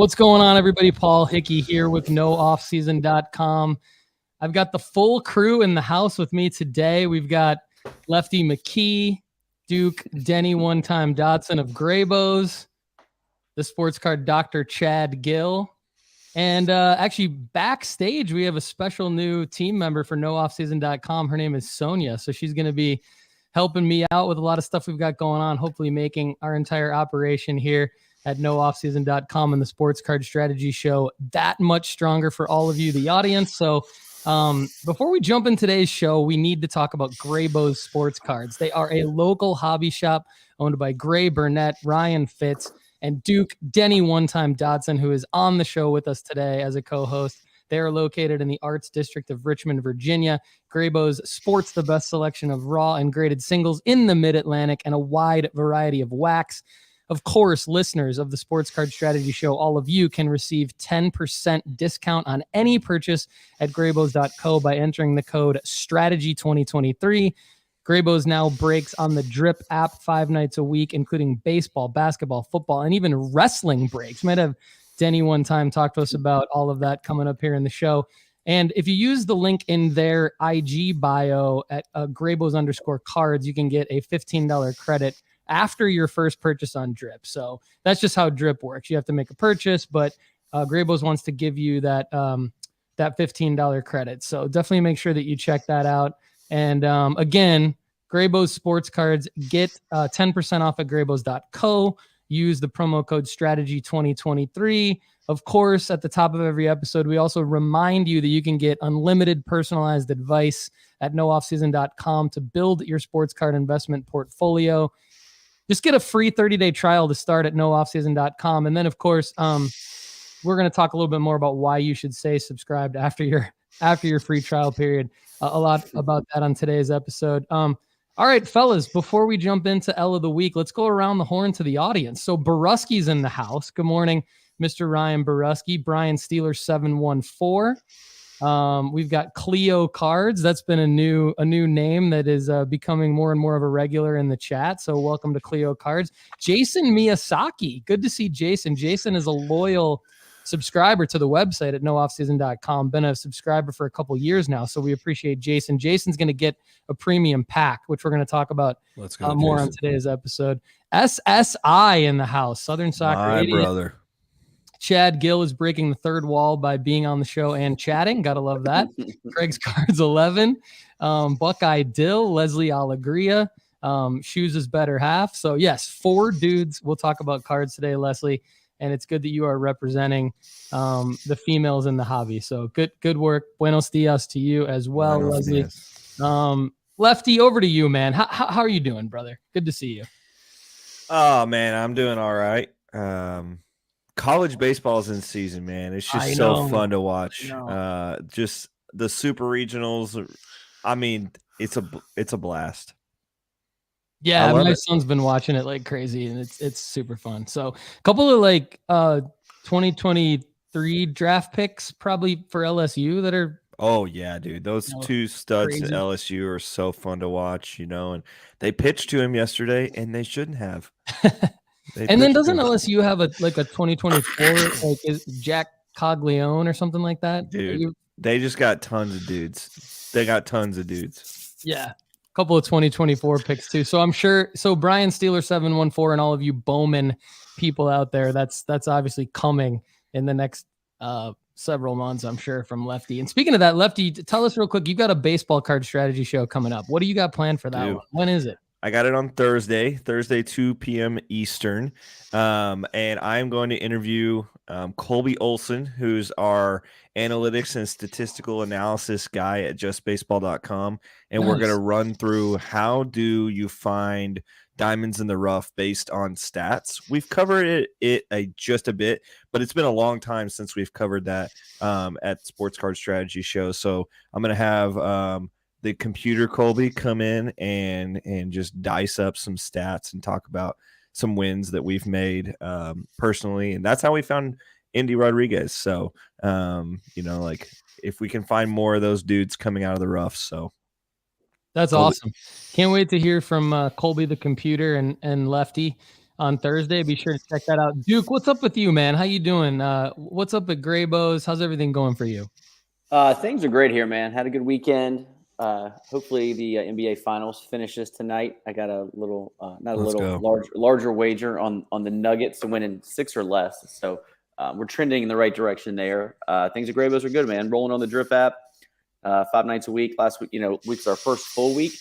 What's going on, everybody? Paul Hickey here with nooffseason.com. I've got the full crew in the house with me today. We've got Lefty McKee, Duke, Denny One-Time Dotson of Graybos, the sports card Dr. Chad Guell, and actually backstage we have a special new team member for nooffseason.com. Her name is Sonia, so she's going to be helping me out with a lot of stuff we've got going on, hopefully making our entire operation here at nooffseason.com and the Sports Card Strategy Show that much stronger for all of you, the audience. So before we jump in today's show, we need to talk about Graybos Sports Cards. They are a local hobby shop owned by Gray Burnett, Ryan Fitz, and Duke Denny One-Time Dotson, who is on the show with us today as a co-host. They are located in the Arts District of Richmond, Virginia. Graybos sports the best selection of raw and graded singles in the Mid-Atlantic and a wide variety of wax. Of course, listeners of the Sports Card Strategy Show, all of you can receive 10% discount on any purchase at graybos.co by entering the code STRATEGY2023. Graybos now breaks on the Drip app 5 nights a week, including baseball, basketball, football, and even wrestling breaks. Might have Denny one time talk to us about all of that coming up here in the show. And if you use the link in their IG bio at Graybos_cards, you can get a $15 credit after your first purchase on Drip. So that's just how Drip works. You have to make a purchase, but Graybos wants to give you that $15 credit. So definitely make sure that you check that out. And again, Graybos Sports Cards, get 10% off at graybos.co. Use the promo code STRATEGY2023. Of course, at the top of every episode, we also remind you that you can get unlimited personalized advice at nooffseason.com to build your sports card investment portfolio. Just get a free 30-day trial to start at nooffseason.com. And then, of course, we're going to talk a little bit more about why you should stay subscribed after your free trial period. A lot about that on today's episode. All right, fellas, before we jump into L of the Week, let's go around the horn to the audience. So Boruski's in the house. Good morning, Mr. Ryan Boruski. Brian Steeler 714. We've got Cleo Cards. That's been a new name that is becoming more and more of a regular in the chat. So welcome to Cleo Cards. Jason Miyasaki. Good to see Jason. Jason is a loyal subscriber to the website at nooffseason.com. Been a subscriber for a couple years now. So we appreciate Jason. Jason's going to get a premium pack, which we're going to talk about more on today's episode. SSI in the house. Southern Soccer My Idiot. brother. Chad Guell is breaking the third wall by being on the show and chatting. Gotta love that. Craig's Cards 11. Buckeye Dill, Leslie Alegria, Shoes' is better half. So yes, 4 dudes. We'll talk about cards today, Leslie. And it's good that you are representing the females in the hobby. So good work. Buenos dias to you as well, Buenos Leslie. dias. Lefty, over to you, man. How are you doing, brother? Good to see you. Oh, man, I'm doing all right. College baseball's in season, man. It's just so fun to watch. Just the super regionals. I mean, it's a blast. Yeah, my son's been watching it like crazy, and it's super fun. So a couple of 2023 draft picks probably for LSU that are. Oh yeah, dude. Those 2 studs at LSU are so fun to watch, and they pitched to him yesterday, and they shouldn't have. And then doesn't LSU have a 2024 is Jack Coglione or something like that? Dude, they just got tons of dudes. They got tons of dudes. Yeah. A couple of 2024 picks too. So I'm sure. So Brian Steeler 714 and all of you Bowman people out there, that's obviously coming in the next several months, I'm sure, from Lefty. And speaking of that, Lefty, tell us real quick. You've got a baseball card strategy show coming up. What do you got planned for that one? When is it? I got it on Thursday, 2 p.m. Eastern. And I'm going to interview Colby Olson, who's our analytics and statistical analysis guy at justbaseball.com. And We're going to run through how do you find diamonds in the rough based on stats. We've covered it just a bit, but it's been a long time since we've covered that at Sports Card Strategy Show. So I'm going to have the computer Colby come in and just dice up some stats and talk about some wins that we've made personally. And that's how we found Indy Rodriguez. So, if we can find more of those dudes coming out of the rough. So that's Colby. Awesome. Can't wait to hear from Colby the computer and Lefty. on Thursday. Be sure to check that out. Duke, what's up with you, man? How you doing? What's up at Graybows? How's everything going for you? Things are great here, man. Had a good weekend. Hopefully the NBA Finals finishes tonight. I got a little, larger wager on the Nuggets to win in 6 or less. So we're trending in the right direction there. Things at Graybows are good, man. Rolling on the Drip app 5 nights a week. Last week, week's our first full week.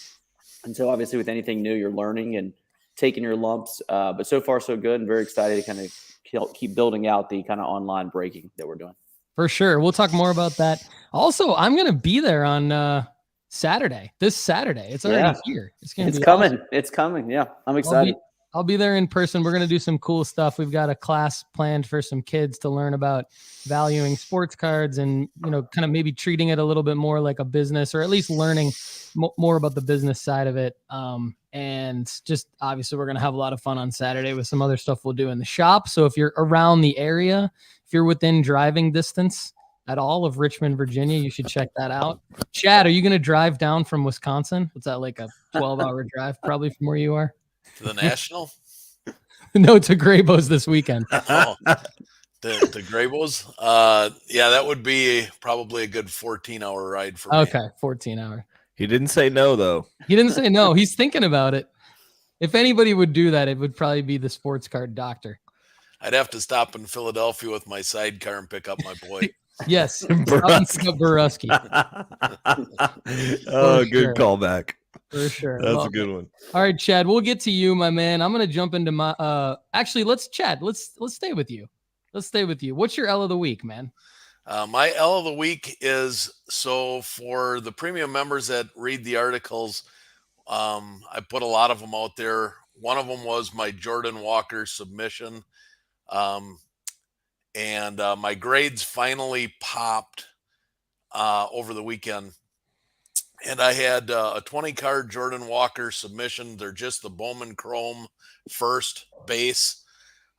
And so obviously with anything new, you're learning and taking your lumps. But so far, so good, and very excited to kind of keep building out the kind of online breaking that we're doing. For sure. We'll talk more about that. Also, I'm going to be there on Saturday. This Saturday. It's already here. It's coming. Awesome. It's coming. Yeah, I'm excited. I'll be there in person. We're going to do some cool stuff. We've got a class planned for some kids to learn about valuing sports cards and, kind of maybe treating it a little bit more like a business, or at least learning more about the business side of it. And just obviously we're going to have a lot of fun on Saturday with some other stuff we'll do in the shop. So if you're around the area, if you're within driving distance at all of Richmond, Virginia, you should check that out. Chad, are you going to drive down from Wisconsin? What's that, like a 12-hour drive probably from where you are? To the National? No, to Graybows this weekend. Oh, the Graybows? Yeah, that would be probably a good 14-hour ride for me. Okay, 14-hour. He didn't say no, though. He didn't say no. He's thinking about it. If anybody would do that, it would probably be the sports card doctor. I'd have to stop in Philadelphia with my sidecar and pick up my boy. Yes. Borusky. Oh, good callback. For sure. That's a good one. All right, Chad, we'll get to you, my man. I'm going to jump into my actually, let's stay with you. Let's stay with you. What's your L of the week, man? My L of the week is, so for the premium members that read the articles, I put a lot of them out there. One of them was my Jordan Walker submission. And my grades finally popped over the weekend. And I had a 20-card Jordan Walker submission. They're just the Bowman Chrome first base.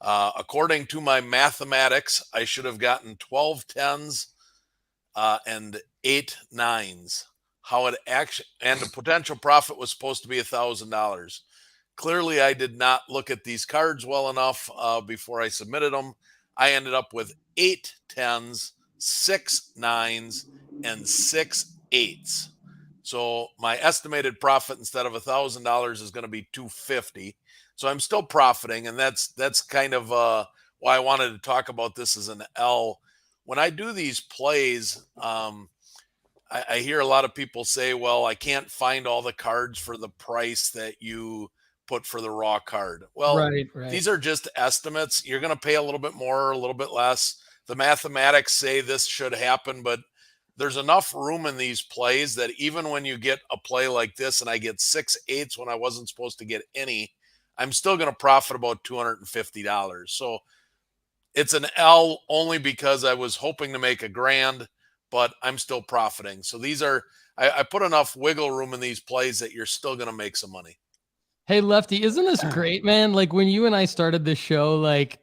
According to my mathematics, I should have gotten 12 10s and 8 9s. How it actually, and the potential profit was supposed to be $1,000. Clearly, I did not look at these cards well enough before I submitted them. I ended up with 8 10s, 6 9s, and 6 8s. So my estimated profit instead of $1,000 is going to be $250. So I'm still profiting, and that's kind of why I wanted to talk about this as an L. When I do these plays, I hear a lot of people say, well, I can't find all the cards for the price that you put for the raw card. Well, right. These are just estimates. You're going to pay a little bit more, a little bit less. The mathematics say this should happen, but there's enough room in these plays that even when you get a play like this and I get 6 8s when I wasn't supposed to get any, I'm still going to profit about $250. So it's an L only because I was hoping to make $1,000, but I'm still profiting. So these are, I put enough wiggle room in these plays that you're still going to make some money. Hey, Lefty, isn't this great, man? Like when you and I started this show, like,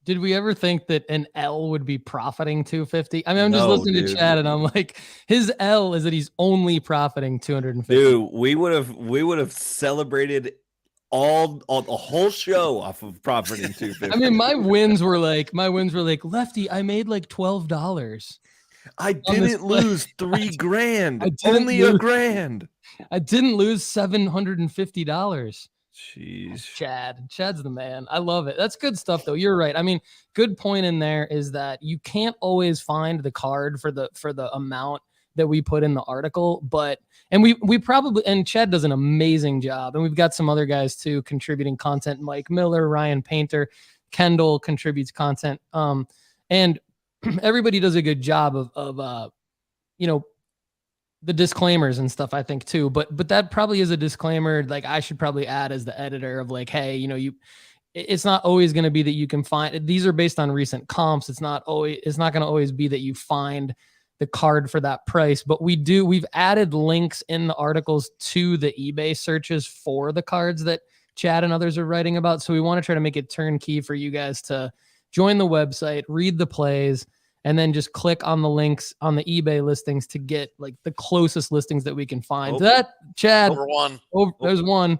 did we ever think that an L would be profiting $250? I mean, I'm just listening to Chad and I'm like, his L is that he's only profiting $250. Dude, we would have celebrated all the whole show off of profiting $250. I mean, my wins were like, Lefty, I made like $12. I didn't lose $3,000. Only $1,000. I didn't lose $750. Jeez. Chad's the man. I love it. That's good stuff though. You're right. I mean, good point in there is that you can't always find the card for the amount that we put in the article, and we probably, and Chad does an amazing job, and we've got some other guys too contributing content. Mike Miller, Ryan Painter, Kendall contributes content. And everybody does a good job of the disclaimers and stuff, I think too, but that probably is a disclaimer. Like I should probably add as the editor of like, hey, it's not always going to be that you can find, these are based on recent comps. It's not going to always be that you find the card for that price, but we've added links in the articles to the eBay searches for the cards that Chad and others are writing about. So we want to try to make it turnkey for you guys to join the website, read the plays, and then just click on the links on the eBay listings to get like the closest listings that we can find. That Chad, Number one. There's one.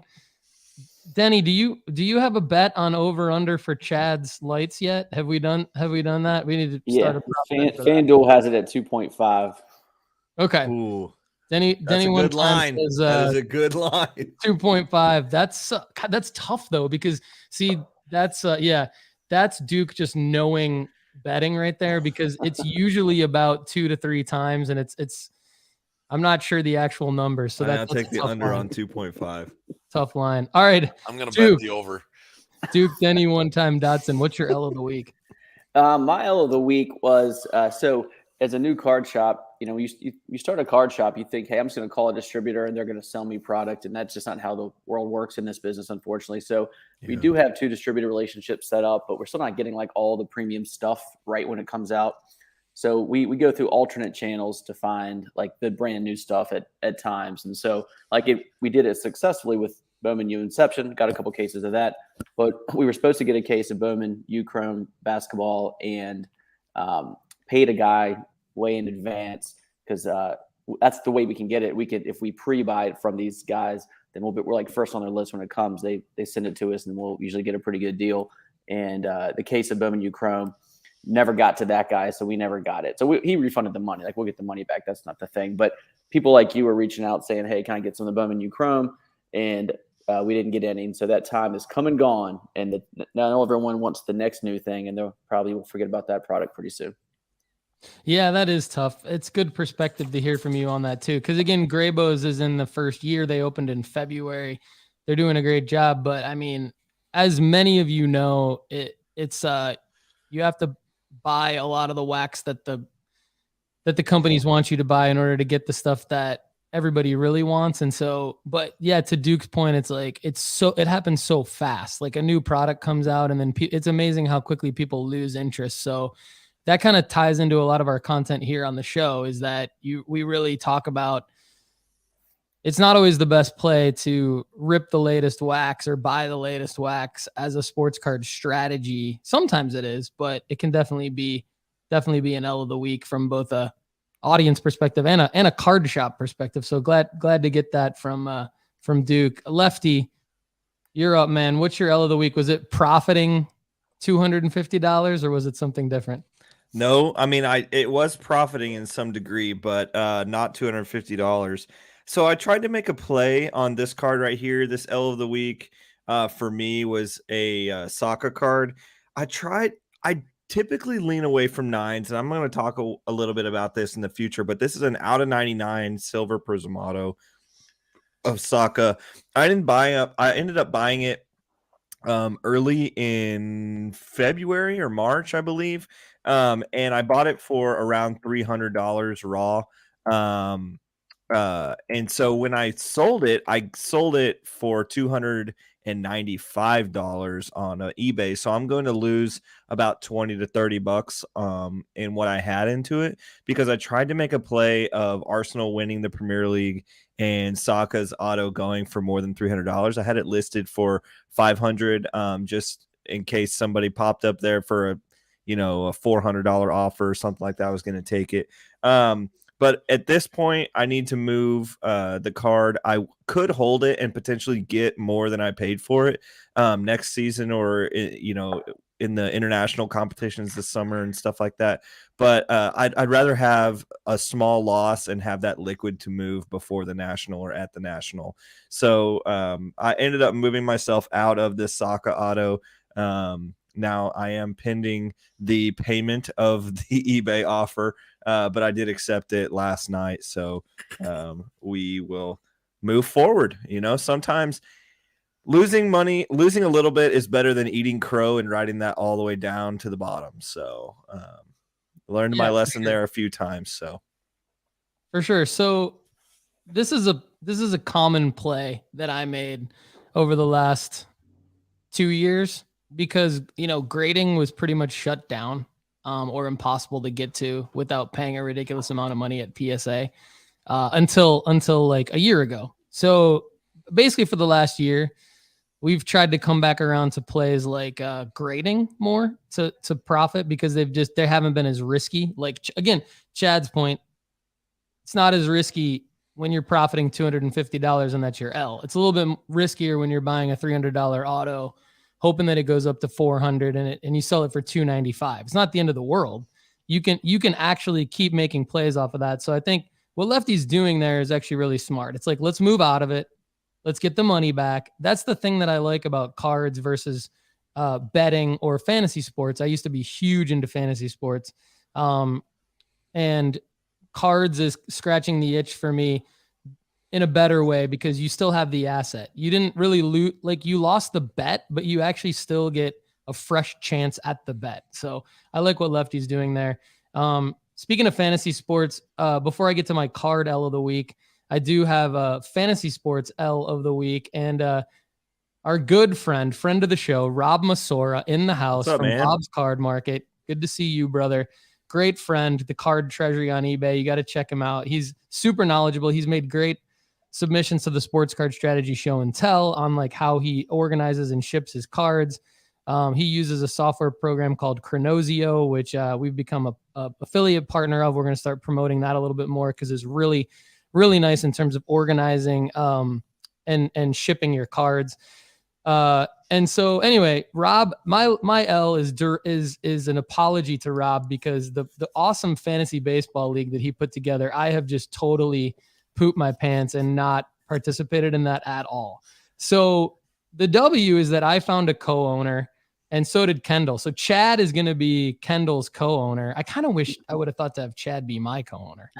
Denny, do you have a bet on over under for Chad's lights yet? Have we done that? We need to start a FanDuel has it at 2.5. Okay. Ooh, Denny that's a one good time line. says, that is a good line. 2.5. That's tough though, because see, that's Duke just knowing betting right there, because it's usually about 2 to 3 times, and it's I'm not sure the actual numbers. So I'll take the under line. on 2.5. Tough line. All right. I'm going to bet the over. Duke, Denny, one time Dotson. What's your L of the week? My L of the week was so as a new card shop, you start a card shop, you think, hey, I'm just going to call a distributor and they're going to sell me product. And that's just not how the world works in this business, unfortunately. So we do have 2 distributor relationships set up, but we're still not getting like all the premium stuff right when it comes out. So we go through alternate channels to find like the brand new stuff at times. And so like we did it successfully with Bowman U Inception, got a couple cases of that, but we were supposed to get a case of Bowman U Chrome basketball and paid a guy way in advance because that's the way we can get it. We could, if we pre-buy it from these guys, then we're like first on their list when it comes. They send it to us and we'll usually get a pretty good deal. And the case of Bowman U Chrome never got to that guy, so we never got it. So he refunded the money. Like, we'll get the money back. That's not the thing. But people like you were reaching out saying, hey, can I get some of the Bowman U Chrome? And we didn't get any. And so that time is come and gone. And now everyone wants the next new thing, and they'll probably will forget about that product pretty soon. Yeah, that is tough. It's good perspective to hear from you on that too. Because again, Graybos is in the first year. They opened in February. They're doing a great job. But I mean, as many of you know, it's you have to buy a lot of the wax that the companies want you to buy in order to get the stuff that everybody really wants. And so, but yeah, to Duke's point, it's like, it happens so fast. Like a new product comes out and then it's amazing how quickly people lose interest. So that kind of ties into a lot of our content here on the show, is that we really talk about, it's not always the best play to rip the latest wax or buy the latest wax as a sports card strategy. Sometimes it is, but it can definitely be an L of the week from both a audience perspective and a card shop perspective. So glad to get that from Duke. Lefty, you're up, man. What's your L of the week? Was it profiting $250 or was it something different? No, I mean, it was profiting in some degree, but not $250. So I tried to make a play on this card right here. This L of the week for me was a Saka card. I typically lean away from 9s, and I'm going to talk a little bit about this in the future, but this is an out of 99 silver Prism auto of Saka. I ended up buying it early in February or March, I believe. And I bought it for around $300 raw. And so when I sold it for $295 on eBay. So I'm going to lose about 20 to 30 bucks in what I had into it, because I tried to make a play of Arsenal winning the Premier League and Saka's auto going for more than $300. I had it listed for $500 just in case somebody popped up there for a $400 offer or something like that. I was going to take it. But at this point, I need to move the card. I could hold it and potentially get more than I paid for it next season, or in the international competitions this summer and stuff like that. But I'd rather have a small loss and have that liquid to move before the national or at the national. So I ended up moving myself out of this Saka auto. Now I am pending the payment of the eBay offer, but I did accept it last night. So we will move forward. Sometimes losing a little bit is better than eating crow and riding that all the way down to the bottom. So learned my lesson there a few times. So for sure. So this is a common play that I made over the last 2 years, because grading was pretty much shut down or impossible to get to without paying a ridiculous amount of money at PSA until like a year ago. So basically for the last year, we've tried to come back around to plays like grading more to profit, because they haven't been as risky. Like, again, Chad's point, it's not as risky when you're profiting $250 and that's your L. It's a little bit riskier when you're buying a $300 auto, hoping that it goes up to 400 and you sell it for 295. It's not the end of the world. You can actually keep making plays off of that. So I think what Lefty's doing there is actually really smart. It's like, let's move out of it. Let's get the money back. That's the thing that I like about cards versus betting or fantasy sports. I used to be huge into fantasy sports. And cards is scratching the itch for me in a better way because you still have the asset. You didn't really loot, like you lost the bet, but you actually still get a fresh chance at the bet. So I like what Lefty's doing there. Speaking of fantasy sports, before I get to my card L of the week, I do have a fantasy sports L of the week. And our good friend of the show, Rob Masora in the house from Bob's Card Market. Good to see you, brother. Great friend, the card treasury on eBay. You got to check him out. He's super knowledgeable. He's made great submissions to the Sports Card Strategy Show and Tell on like how he organizes and ships his cards. He uses a software program called Chronosio, which we've become a affiliate partner of. We're going to start promoting that a little bit more because it's really, really nice in terms of organizing and shipping your cards. And so anyway, Rob, my L is an apology to Rob because the awesome fantasy baseball league that he put together, I have just totally pooped my pants and not participated in that at all. So the W is that I found a co-owner and so did Kendall. So Chad is going to be Kendall's co-owner. I kind of wish I would have thought to have Chad be my co-owner.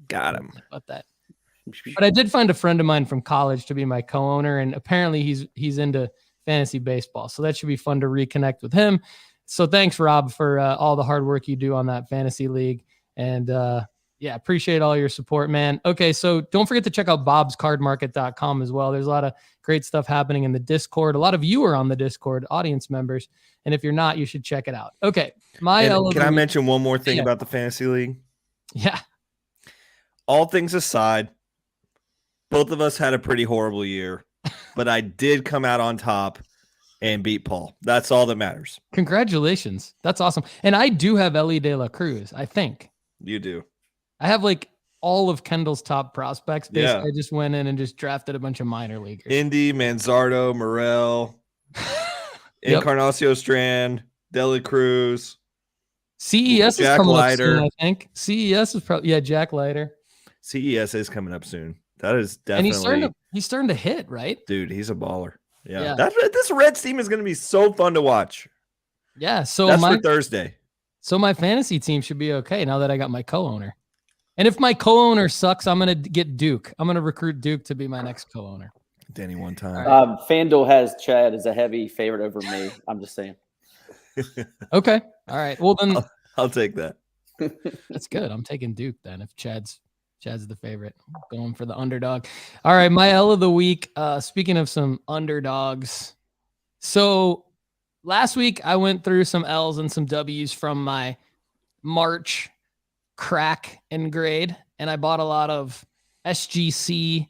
Got him. About that. But I did find a friend of mine from college to be my co-owner, and apparently he's into fantasy baseball. So that should be fun to reconnect with him. So thanks, Rob, for all the hard work you do on that fantasy league. And yeah, appreciate all your support, man. Okay, so don't forget to check out bobscardmarket.com as well. There's a lot of great stuff happening in the Discord. A lot of you are on the Discord, audience members. And if you're not, you should check it out. Okay. Can I mention one more thing about the fantasy league? Yeah. All things aside, both of us had a pretty horrible year, but I did come out on top and beat Paul. That's all that matters. Congratulations. That's awesome. And I do have Elly de la Cruz, I think. You do. I have like all of Kendall's top prospects. Basically, I just went in and just drafted a bunch of minor leaguers. Indy, Manzardo, Morel, Encarnacio Strand, Dela Cruz. CES Jack is coming Leiter. up soon, I think. CES is probably, Jack Leiter. CES is coming up soon. That is definitely. And he's starting to hit, right? Dude, he's a baller. Yeah. This Reds team is going to be so fun to watch. Yeah. So that's for Thursday. So my fantasy team should be okay now that I got my co-owner. And if my co-owner sucks, I'm going to get Duke. I'm going to recruit Duke to be my next co-owner. Danny one time. FanDuel has Chad as a heavy favorite over me. I'm just saying. Okay. All right. Well, then I'll take that. That's good. I'm taking Duke then if Chad's the favorite. I'm going for the underdog. All right. My L of the week. Speaking of some underdogs. So last week I went through some L's and some W's from my March crack and grade, and I bought a lot of SGC,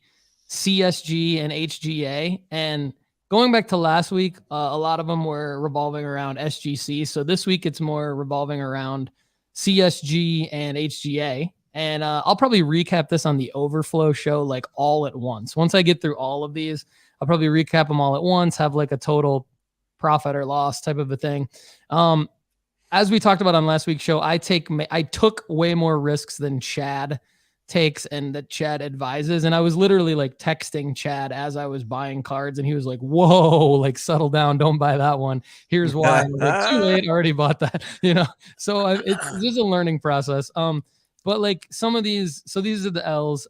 CSG, and HGA. And going back to last week, a lot of them were revolving around SGC. So this week it's more revolving around CSG and HGA. And I'll probably recap this on the Overflow show like all at once. Once I get through all of these, I'll probably recap them all at once, have like a total profit or loss type of a thing. As we talked about on last week's show, I took way more risks than Chad takes and that Chad advises. And I was literally like texting Chad as I was buying cards, and he was like, whoa, like settle down. Don't buy that one. Here's why. I was like, too late. Already bought that, So it's just a learning process. But like some of these, so these are the L's.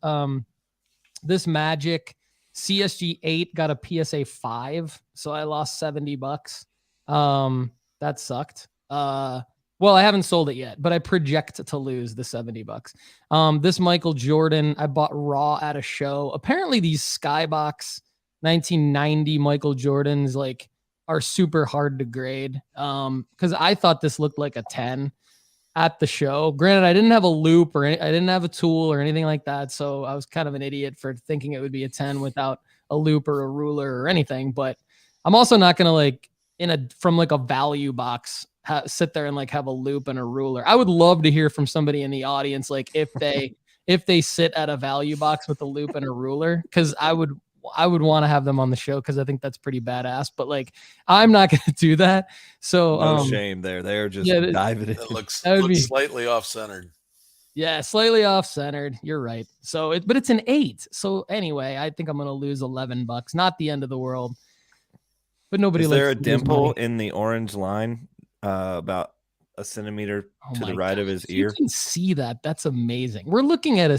This Magic CSG 8 got a PSA 5. So I lost $70. That sucked. Well, I haven't sold it yet, but I project to lose the $70. This Michael Jordan, I bought raw at a show. Apparently these Skybox 1990 Michael Jordans like are super hard to grade. Cause I thought this looked like a 10 at the show. Granted, I didn't have a loop I didn't have a tool or anything like that. So I was kind of an idiot for thinking it would be a 10 without a loop or a ruler or anything. But I'm also not going to like from like a value box, sit there and like have a loop and a ruler. I would love to hear from somebody in the audience, like if they if they sit at a value box with a loop and a ruler, because I would want to have them on the show because I think that's pretty badass. But like, I'm not going to do that. So no shame there. They're just diving in. It looks be slightly off-centered. Yeah, slightly off-centered. You're right. So but it's an 8. So anyway, I think I'm going to lose $11. Not the end of the world. But nobody. Is there a dimple in the orange line about a centimeter to the right of his ear? You can see that. That's amazing. We're looking at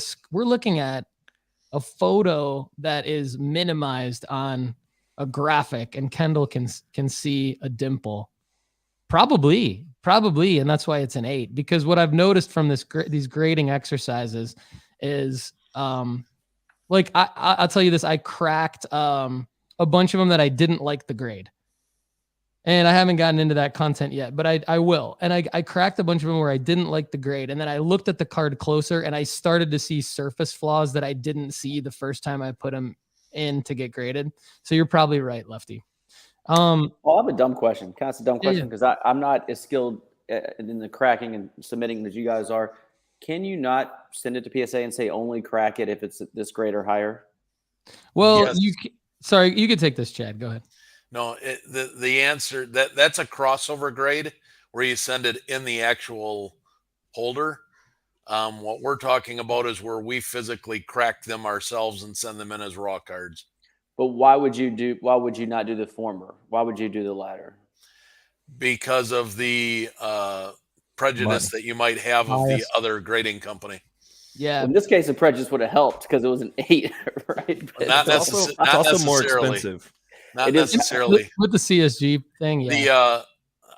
a photo that is minimized on a graphic, and Kendall can see a dimple. Probably, and that's why it's an 8. Because what I've noticed from these grading exercises is, like I'll tell you this: I cracked a bunch of them that I didn't like the grade. And I haven't gotten into that content yet, but I will. And I cracked a bunch of them where I didn't like the grade. And then I looked at the card closer and I started to see surface flaws that I didn't see the first time I put them in to get graded. So you're probably right, Lefty. Well, I have a dumb question. Can I ask a dumb question? Because I'm not as skilled in the cracking and submitting as you guys are. Can you not send it to PSA and say only crack it if it's this grade or higher? Well, yes. Sorry, you could take this, Chad. Go ahead. No, the answer that's a crossover grade where you send it in the actual holder. What we're talking about is where we physically crack them ourselves and send them in as raw cards. But why would you not do the former? Why would you do the latter? Because of the prejudice that you might have of the other grading company. Yeah. Well, in this case, the prejudice would have helped because it was an 8, right? But not necessarily. It's also more expensive. Not necessarily with the CSG thing. Yeah.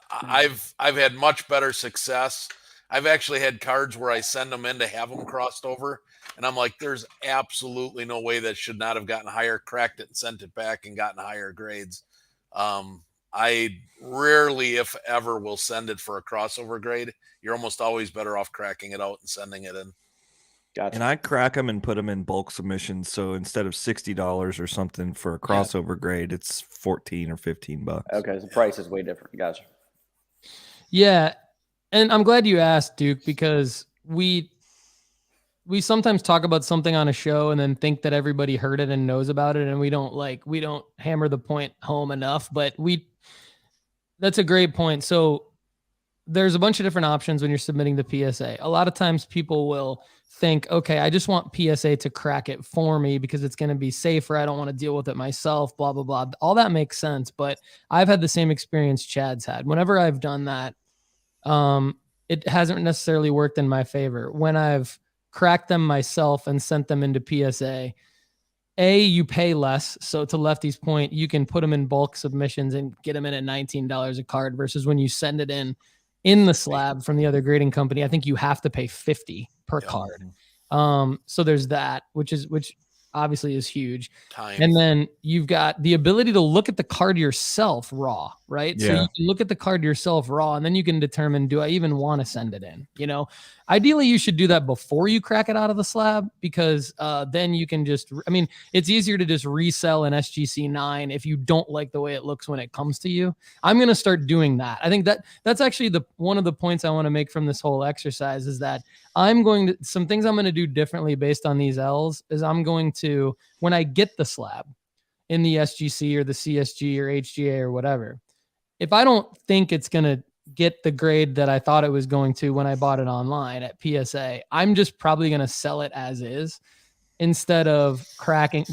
I've had much better success. I've actually had cards where I send them in to have them crossed over, and I'm like, there's absolutely no way that should not have gotten higher, cracked it and sent it back and gotten higher grades. I rarely, if ever, will send it for a crossover grade. You're almost always better off cracking it out and sending it in. Gotcha. And I crack them and put them in bulk submissions. So instead of $60 or something for a crossover grade, it's $14 or $15. Okay, the price is way different. Gotcha. Yeah, and I'm glad you asked, Duke, because we sometimes talk about something on a show and then think that everybody heard it and knows about it, and we don't hammer the point home enough. But that's a great point. So there's a bunch of different options when you're submitting the PSA. A lot of times people will think, okay, I just want PSA to crack it for me because it's going to be safer. I don't want to deal with it myself, blah, blah, blah. All that makes sense. But I've had the same experience Chad's had. Whenever I've done that, it hasn't necessarily worked in my favor. When I've cracked them myself and sent them into PSA, you pay less. So to Lefty's point, you can put them in bulk submissions and get them in at $19 a card versus when you send it in the slab from the other grading company, I think you have to pay $50 per card. So there's that, which obviously is huge. Time. And then you've got the ability to look at the card yourself raw, right? Yeah. So you can look at the card yourself raw, and then you can determine, do I even want to send it in? Ideally you should do that before you crack it out of the slab, because then you can it's easier to just resell an SGC 9 if you don't like the way it looks when it comes to you. I'm going to start doing that. I think that's actually one of the points I want to make from this whole exercise is that some things I'm going to do differently based on these L's is I'm going to, when I get the slab in the SGC or the CSG or HGA or whatever, if I don't think it's going to get the grade that I thought it was going to when I bought it online at PSA, I'm just probably going to sell it as is instead of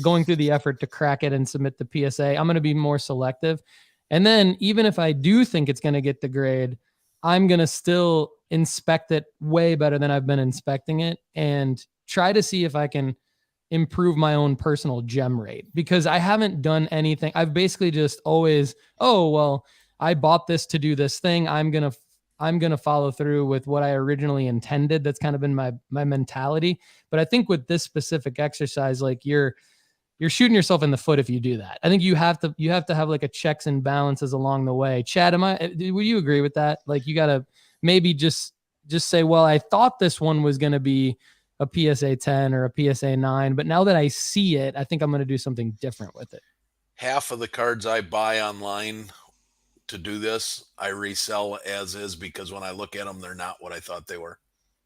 going through the effort to crack it and submit the PSA. I'm going to be more selective. And then even if I do think it's going to get the grade, I'm going to still inspect it way better than I've been inspecting it and try to see if I can improve my own personal gem rate, because I haven't done anything. I've basically just always, I bought this to do this thing. I'm going to follow through with what I originally intended. That's kind of been my mentality. But I think with this specific exercise, like you're shooting yourself in the foot if you do that. I think you have to have like a checks and balances along the way. Chad, would you agree with that? Like you got to maybe just say, well, I thought this one was going to be a PSA 10 or a PSA 9, but now that I see it, I think I'm going to do something different with it. Half of the cards I buy online to do this, I resell as is, because when I look at them, they're not what I thought they were.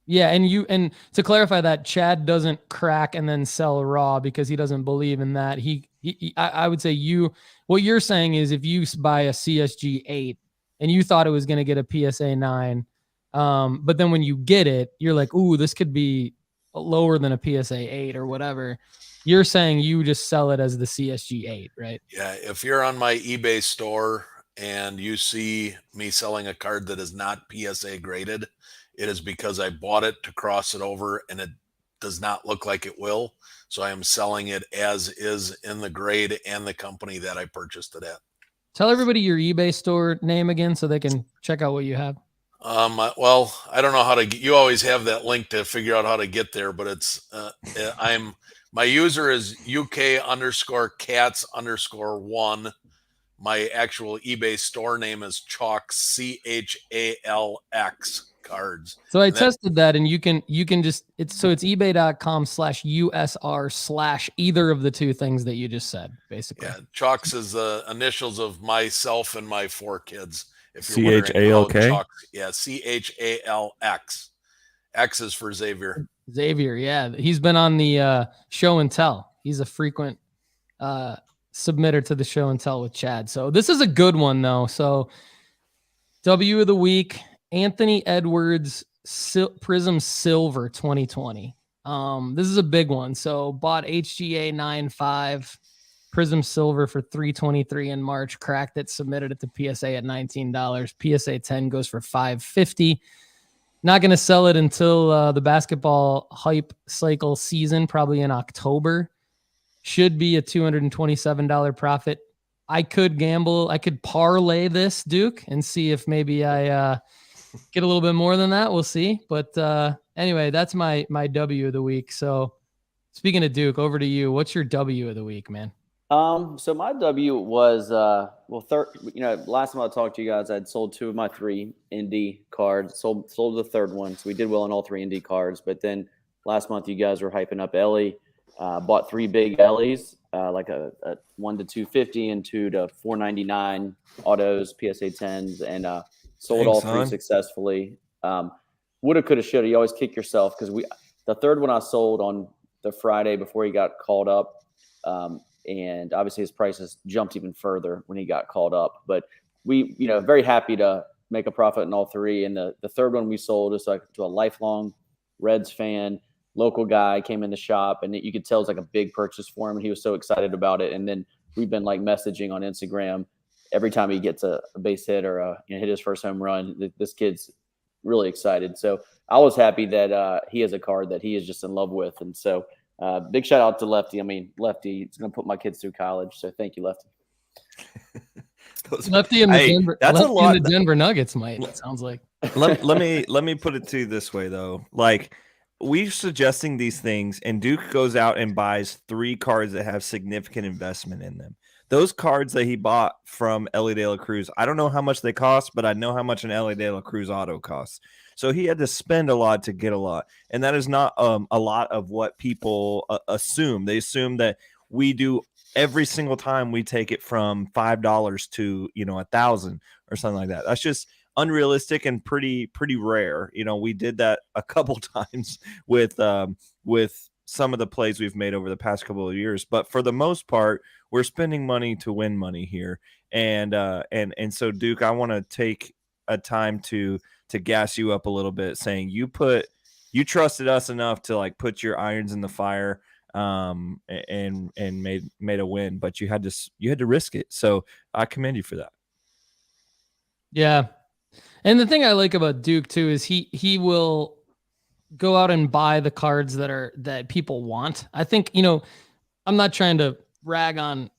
Yeah, and to clarify that, Chad doesn't crack and then sell raw because he doesn't believe in that. I would say what you're saying is if you buy a CSG 8 and you thought it was going to get a PSA 9, but then when you get it, you're like, ooh, this could be lower than a PSA 8 or whatever. You're saying you just sell it as the CSG 8, right? Yeah, if you're on my eBay store and you see me selling a card that is not PSA graded, it is because I bought it to cross it over and it does not look like it will. So I am selling it as is in the grade and the company that I purchased it at. Tell everybody your eBay store name again so they can check out what you have. Well, I don't know how to you always have that link to figure out how to get there, but it's my user is UK_cats_1. My actual eBay store name is Chalk, CHALX cards. So I tested that, and you can just it's ebay.com/USR/ either of the two things that you just said, basically. Yeah, Chalks is the initials of myself and my 4 kids. If you're CHALK. Yeah, CHALX. X is for Xavier. Xavier, yeah, he's been on the show and tell. He's a frequent submitter to the show and tell with Chad. So this is a good one though. So W of the week. Anthony Edwards Prism Silver 2020. This is a big one. So bought HGA 9.5 Prism Silver for $323 in March, cracked it, submitted it to PSA at $19. PSA 10 goes for $550. Not going to sell it until the basketball hype cycle season, probably in October. Should be a $227 profit. I could gamble. I could parlay this, Duke, and see if maybe I get a little bit more than that. We'll see. But anyway, that's my W of the week. So speaking of Duke, over to you. What's your W of the week, man? So my W was last time I talked to you guys, I'd sold 2 of my 3 indie cards. Sold the third one, so we did well on all 3 indie cards. But then last month, you guys were hyping up Elly. Bought 3 big Ellys, like a 1 to 250 and 2 to 499 autos, PSA 10s, and sold all 3 successfully. Woulda, coulda, shoulda. You always kick yourself because the third one I sold on the Friday before he got called up. And obviously his prices jumped even further when he got called up. But we, very happy to make a profit in all 3. And the third one we sold is to a lifelong Reds fan, local guy, came in the shop, and you could tell it's like a big purchase for him. And he was so excited about it. And then we've been like messaging on Instagram every time he gets a base hit or hit his first home run. This kid's really excited. So I was happy that he has a card that he is just in love with. And so big shout out to Lefty. I mean, Lefty is going to put my kids through college. So thank you, Lefty. Lefty and the Denver Nuggets might. It sounds like. let me put it to you this way though. Like we're suggesting these things, and Duke goes out and buys 3 cards that have significant investment in them. Those cards that he bought from Elly De La Cruz, I don't know how much they cost, but I know how much an Elly De La Cruz auto costs. So he had to spend a lot to get a lot. And that is not a lot of what people assume. They assume that we do every single time we take it from $5 to, $1,000 or something like that. That's just unrealistic and pretty rare. We did that a couple times with some of the plays we've made over the past couple of years. But for the most part, we're spending money to win money here. And so, Duke, I want to take a time to gas you up a little bit, saying you trusted us enough to like put your irons in the fire and made a win, but you had to risk it. So I commend you for that. Yeah. And the thing I like about Duke too is he will go out and buy the cards that people want. I think, I'm not trying to rag on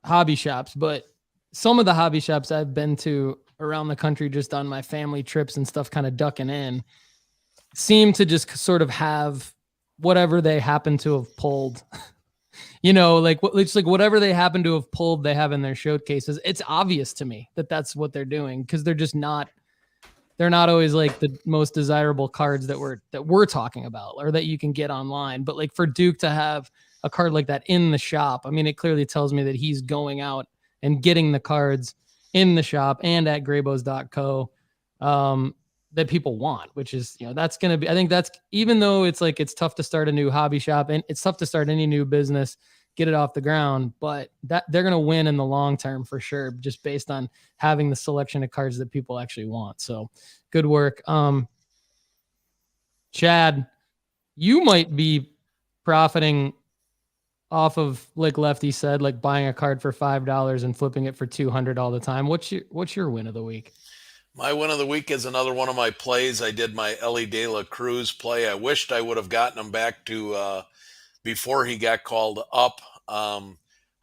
hobby shops, but some of the hobby shops I've been to around the country, just on my family trips and stuff, kind of ducking in, seem to just sort of have whatever they happen to have pulled, it's like whatever they happen to have pulled, they have in their showcases. It's obvious to me that that's what they're doing, because they're not always like the most desirable cards that we're talking about or that you can get online. But like for Duke to have a card like that in the shop, I mean, it clearly tells me that he's going out and getting the cards in the shop and at graybos.co. that people want, which is, that's going to be, I think that's, even though it's like, it's tough to start a new hobby shop and it's tough to start any new business, get it off the ground, but that they're going to win in the long term for sure, just based on having the selection of cards that people actually want. So good work. Chad, you might be profiting off of, like Lefty said, like buying a card for $5 and flipping it for $200 all the time. What's your win of the week? My win of the week is another one of my plays. I did my Elly de la Cruz play. I wished I would have gotten him back to before he got called up.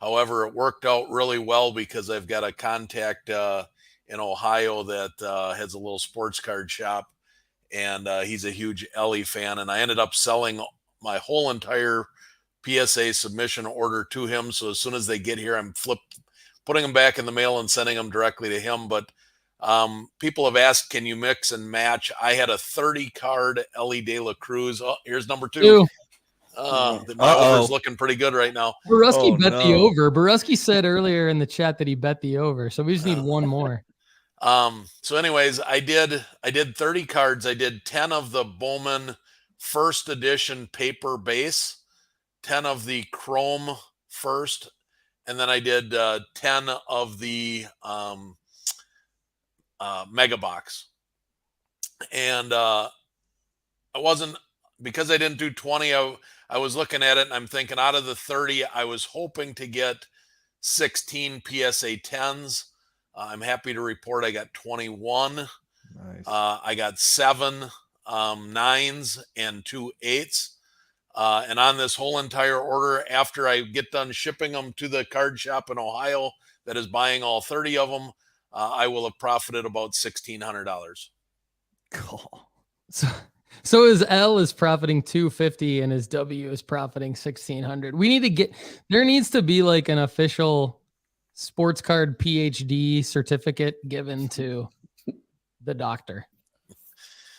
However, it worked out really well because I've got a contact in Ohio that has a little sports card shop, and he's a huge Elly fan. And I ended up selling my whole entire PSA submission order to him. So as soon as they get here, I'm putting them back in the mail and sending them directly to him. But people have asked, can you mix and match? I had a 30 card Elly de la Cruz. Oh, here's number 2. The over's looking pretty good right now. Boruski bet the over. Boruski said earlier in the chat that he bet the over. So we just need one more. So anyways, I did 30 cards. I did 10 of the Bowman first edition paper base, 10 of the chrome first, and then I did 10 of the mega box. And I wasn't, because I didn't do 20, I was looking at it and I'm thinking, out of the 30, I was hoping to get 16 PSA 10s. I'm happy to report I got 21. Nice. I got 7 9s and 2 8s. And on this whole entire order, after I get done shipping them to the card shop in Ohio that is buying all 30 of them, I will have profited about $1,600. Cool. So his L is profiting $250 and his W is profiting $1,600. There needs to be like an official sports card PhD certificate given to the doctor.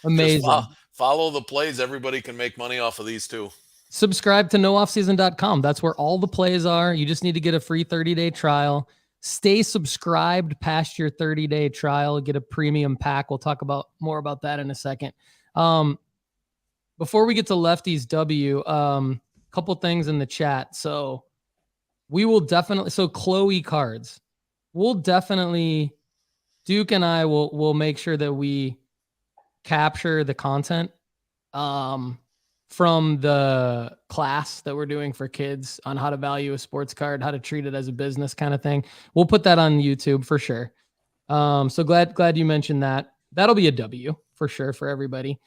Amazing. Just follow the plays. Everybody can make money off of these too. Subscribe to nooffseason.com. That's where all the plays are. You just need to get a free 30-day trial. Stay subscribed past your 30-day trial. Get a premium pack. We'll talk more about that in a second. Before we get to Lefty's W, couple things in the chat. So we will definitely, Chloe cards, Duke and I will make sure that we capture the content from the class that we're doing for kids on how to value a sports card, how to treat it as a business kind of thing. We'll put that on YouTube for sure. So glad you mentioned that. That'll be a W for sure for everybody.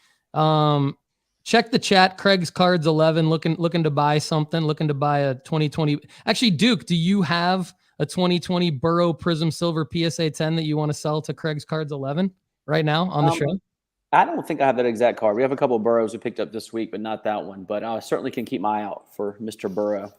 Check the chat. Craig's Cards 11 looking to buy something, looking to buy a 2020. Actually, Duke, do you have a 2020 Burrow Prism Silver PSA 10 that you want to sell to Craig's Cards 11 right now on the show? I don't think I have that exact card. We have a couple of Burrows we picked up this week, but not that one. But I certainly can keep my eye out for Mr. Burrow.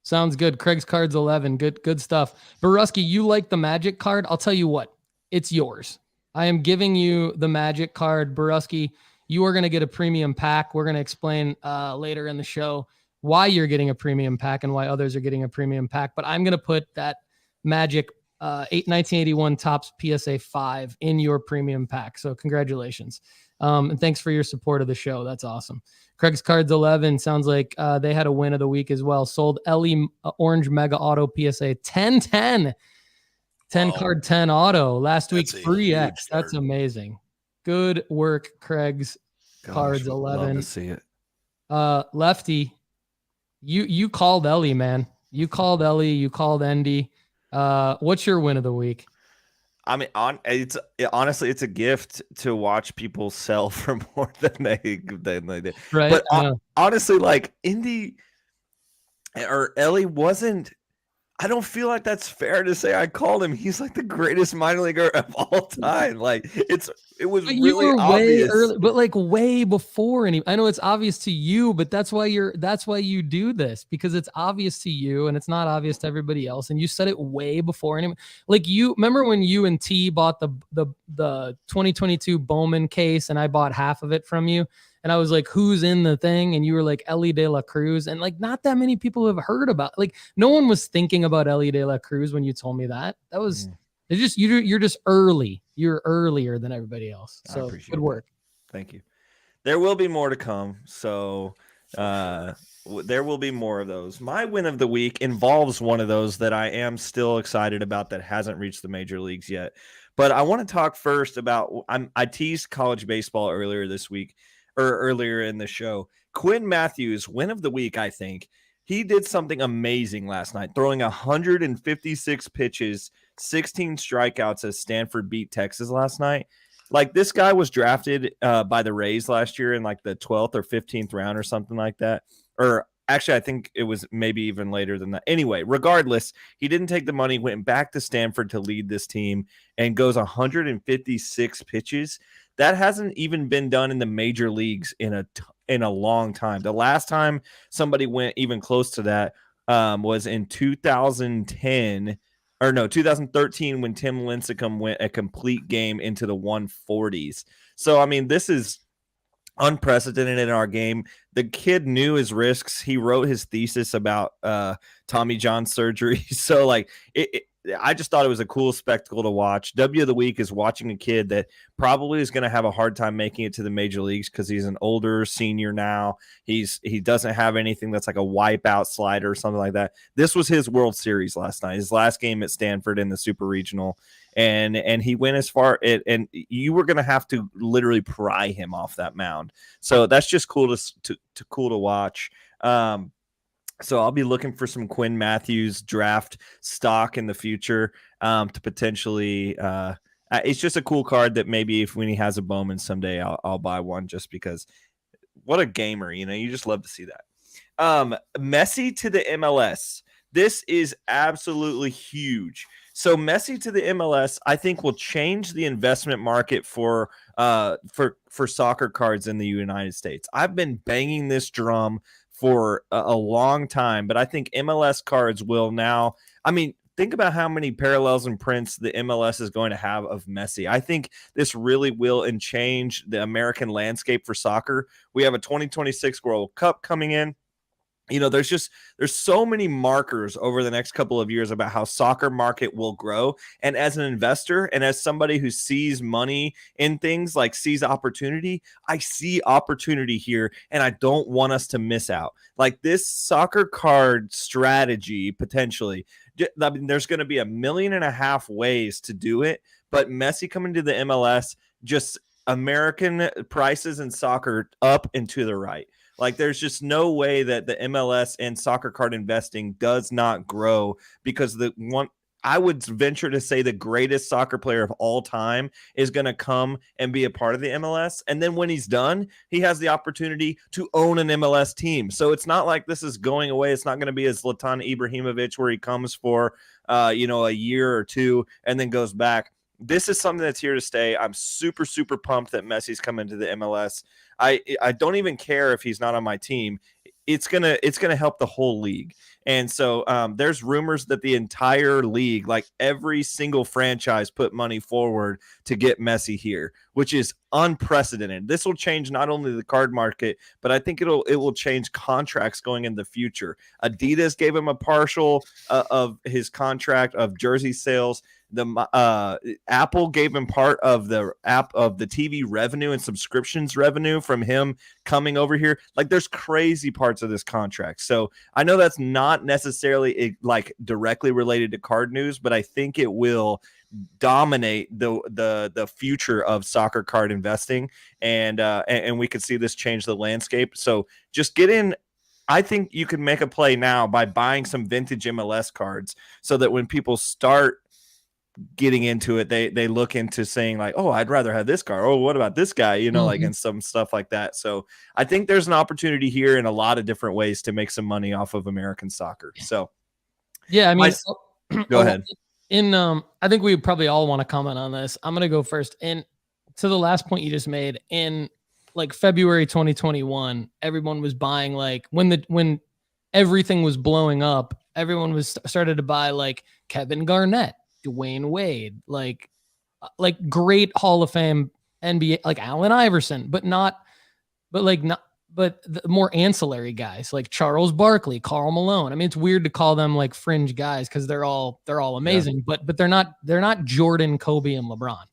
Sounds good. Craig's Cards 11. Good stuff. Boruski, you like the Magic card? I'll tell you what. It's yours. I am giving you the Magic card. Boruski, you are going to get a premium pack. We're going to explain later in the show why you're getting a premium pack and why others are getting a premium pack. But I'm going to put that Magic 1981 Topps PSA 5 in your premium pack. So congratulations. And thanks for your support of the show. That's awesome. Craig's Cards 11 sounds like they had a win of the week as well. Sold Elly Orange Mega Auto PSA 1010. 10 card 10 auto. Last week, free X. That's amazing. Good work, Craig's Cards 11. Love to see it. Lefty, you called Elly, man. You called Elly. You called Andy. What's your win of the week? I mean, honestly, it's a gift to watch people sell for more than they did. Right. But honestly, like Indy or Elly wasn't. I don't feel like that's fair to say I called him. He's like the greatest minor leaguer of all time. Like it was really obvious. Way early, but like way before any. I know it's obvious to you, but that's why you do this, because it's obvious to you and it's not obvious to everybody else. And you said it way before anyone. Like, you remember when you and T bought the 2022 Bowman case and I bought half of it from you. And I was like, who's in the thing? And you were like, Elly de la Cruz. And like, not that many people have heard about, like, no one was thinking about Elly de la Cruz when you told me that. That was You're just early. You're earlier than everybody else. So good work. Thank you. There will be more to come. So there will be more of those. My win of the week involves one of those that I am still excited about that hasn't reached the major leagues yet. But I want to talk first about I teased college baseball earlier this week or earlier in the show. Quinn Matthews, win of the week, I think. He did something amazing last night, throwing 156 pitches, 16 strikeouts as Stanford beat Texas last night. Like, this guy was drafted by the Rays last year in like the 12th or 15th round or something like that. Or actually, I think it was maybe even later than that. Anyway, regardless, he didn't take the money, went back to Stanford to lead this team and goes 156 pitches. That hasn't even been done in the major leagues in a long time. The last time somebody went even close to that was in 2013 when Tim Lincecum went a complete game into the 140s. So, I mean, this is unprecedented in our game. The kid knew his risks. He wrote his thesis about Tommy John surgery. So, like, I just thought it was a cool spectacle to watch. W of the week is watching a kid that probably is going to have a hard time making it to the major leagues because he's an older senior now. He doesn't have anything that's like a wipeout slider or something like that. This was his World Series last night, his last game at Stanford in the Super Regional, and he went as far. And you were going to have to literally pry him off that mound. So that's just cool to watch. So I'll be looking for some Quinn Matthews draft stock in the future to potentially. It's just a cool card that maybe when he has a Bowman someday, I'll buy one just because. What a gamer, you just love to see that. Messi to the MLS. This is absolutely huge. So Messi to the MLS, I think, will change the investment market for soccer cards in the United States. I've been banging this drum for a long time, but I think MLS cards will now. I mean, think about how many parallels and prints the MLS is going to have of Messi. I think this really will change the American landscape for soccer. We have a 2026 World Cup coming in. There's so many markers over the next couple of years about how soccer market will grow. And as an investor and as somebody who sees money in things, like sees opportunity, I see opportunity here and I don't want us to miss out. Like this soccer card strategy, potentially, I mean, there's going to be 1.5 million ways to do it, but Messi coming to the MLS, just American prices in soccer up and to the right. Like, there's just no way that the MLS and soccer card investing does not grow because I would venture to say the greatest soccer player of all time is going to come and be a part of the MLS. And then when he's done, he has the opportunity to own an MLS team. So it's not like this is going away. It's not going to be as Zlatan Ibrahimovic where he comes for, a year or two and then goes back. This is something that's here to stay. I'm super, super pumped that Messi's coming to the MLS. I don't even care if he's not on my team. It's gonna help the whole league. And so there's rumors that the entire league, like every single franchise, put money forward to get Messi here, which is unprecedented. This will change not only the card market, but I think it will change contracts going in the future. Adidas gave him a partial of his contract of jersey sales. Apple gave him part of the TV revenue and subscriptions revenue from him coming over here. Like, there's crazy parts of this contract. So I know that's not necessarily like directly related to card news, but I think it will dominate the future of soccer card investing, and we could see this change the landscape. So just get in. I think you can make a play now by buying some vintage MLS cards so that when people start getting into it, they look into saying like, oh, I'd rather have this car. Oh, what about this guy? Like, and some stuff like that. So I think there's an opportunity here in a lot of different ways to make some money off of American soccer. So yeah, I mean, go ahead. I think we probably all want to comment on this. I'm going to go first. And to the last point you just made, in like February 2021, everyone was buying, like when everything was blowing up, everyone was started to buy like Kevin Garnett, Dwayne Wade, like great Hall of Fame NBA, like Allen Iverson, but not but the more ancillary guys like Charles Barkley, Karl Malone. I mean, it's weird to call them like fringe guys because they're all amazing, but they're not Jordan, Kobe, and LeBron,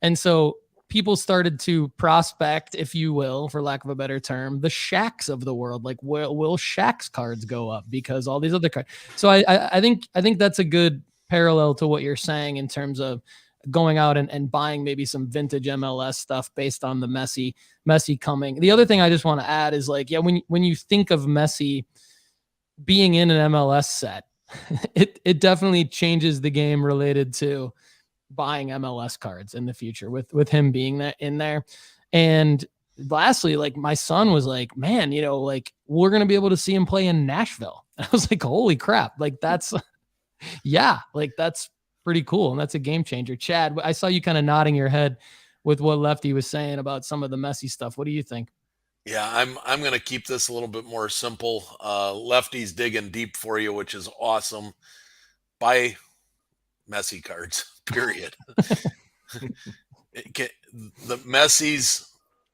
And so people started to prospect, if you will, for lack of a better term, the Shaqs of the world. Like, will Shaq's cards go up because all these other cards? So I think that's a good parallel to what you're saying in terms of going out and buying maybe some vintage MLS stuff based on the Messi coming. The other thing I just want to add is like, when you think of Messi being in an MLS set, it definitely changes the game related to buying MLS cards in the future with him being in there. And lastly, like my son was like, man, like we're going to be able to see him play in Nashville. I was like, holy crap. Like that's, like that's pretty cool. And that's a game changer. Chad, I saw you kind of nodding your head with what Lefty was saying about some of the Messi stuff. What do you think? Yeah, I'm going to keep this a little bit more simple. Lefty's digging deep for you, which is awesome. Buy Messi cards, period.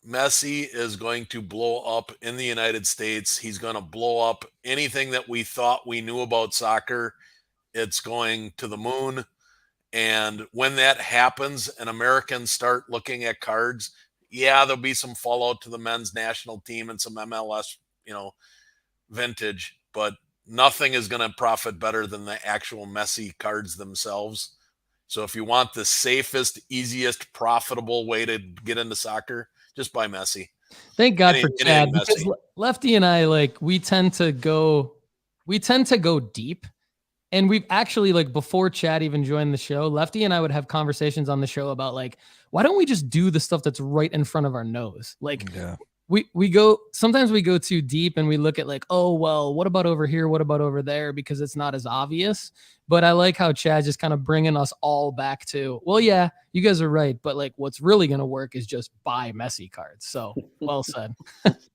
Messi is going to blow up in the United States. He's going to blow up anything that we thought we knew about soccer. It's going to the moon. And when that happens and Americans start looking at cards, there'll be some fallout to the men's national team and some MLS, vintage, but nothing is going to profit better than the actual Messi cards themselves. So if you want the safest, easiest, profitable way to get into soccer, just buy Messi. Thank God for Chad, because Lefty and I, like, we tend to go deep. And we've actually, like, before Chad even joined the show, Lefty and I would have conversations on the show about, like, why don't we just do the stuff that's right in front of our nose? Like, sometimes we go too deep and we look at like, oh, well, what about over here? What about over there? Because it's not as obvious. But I like how Chad's just kind of bringing us all back to, well, yeah, you guys are right. But like, what's really going to work is just buy Messi cards. So well said.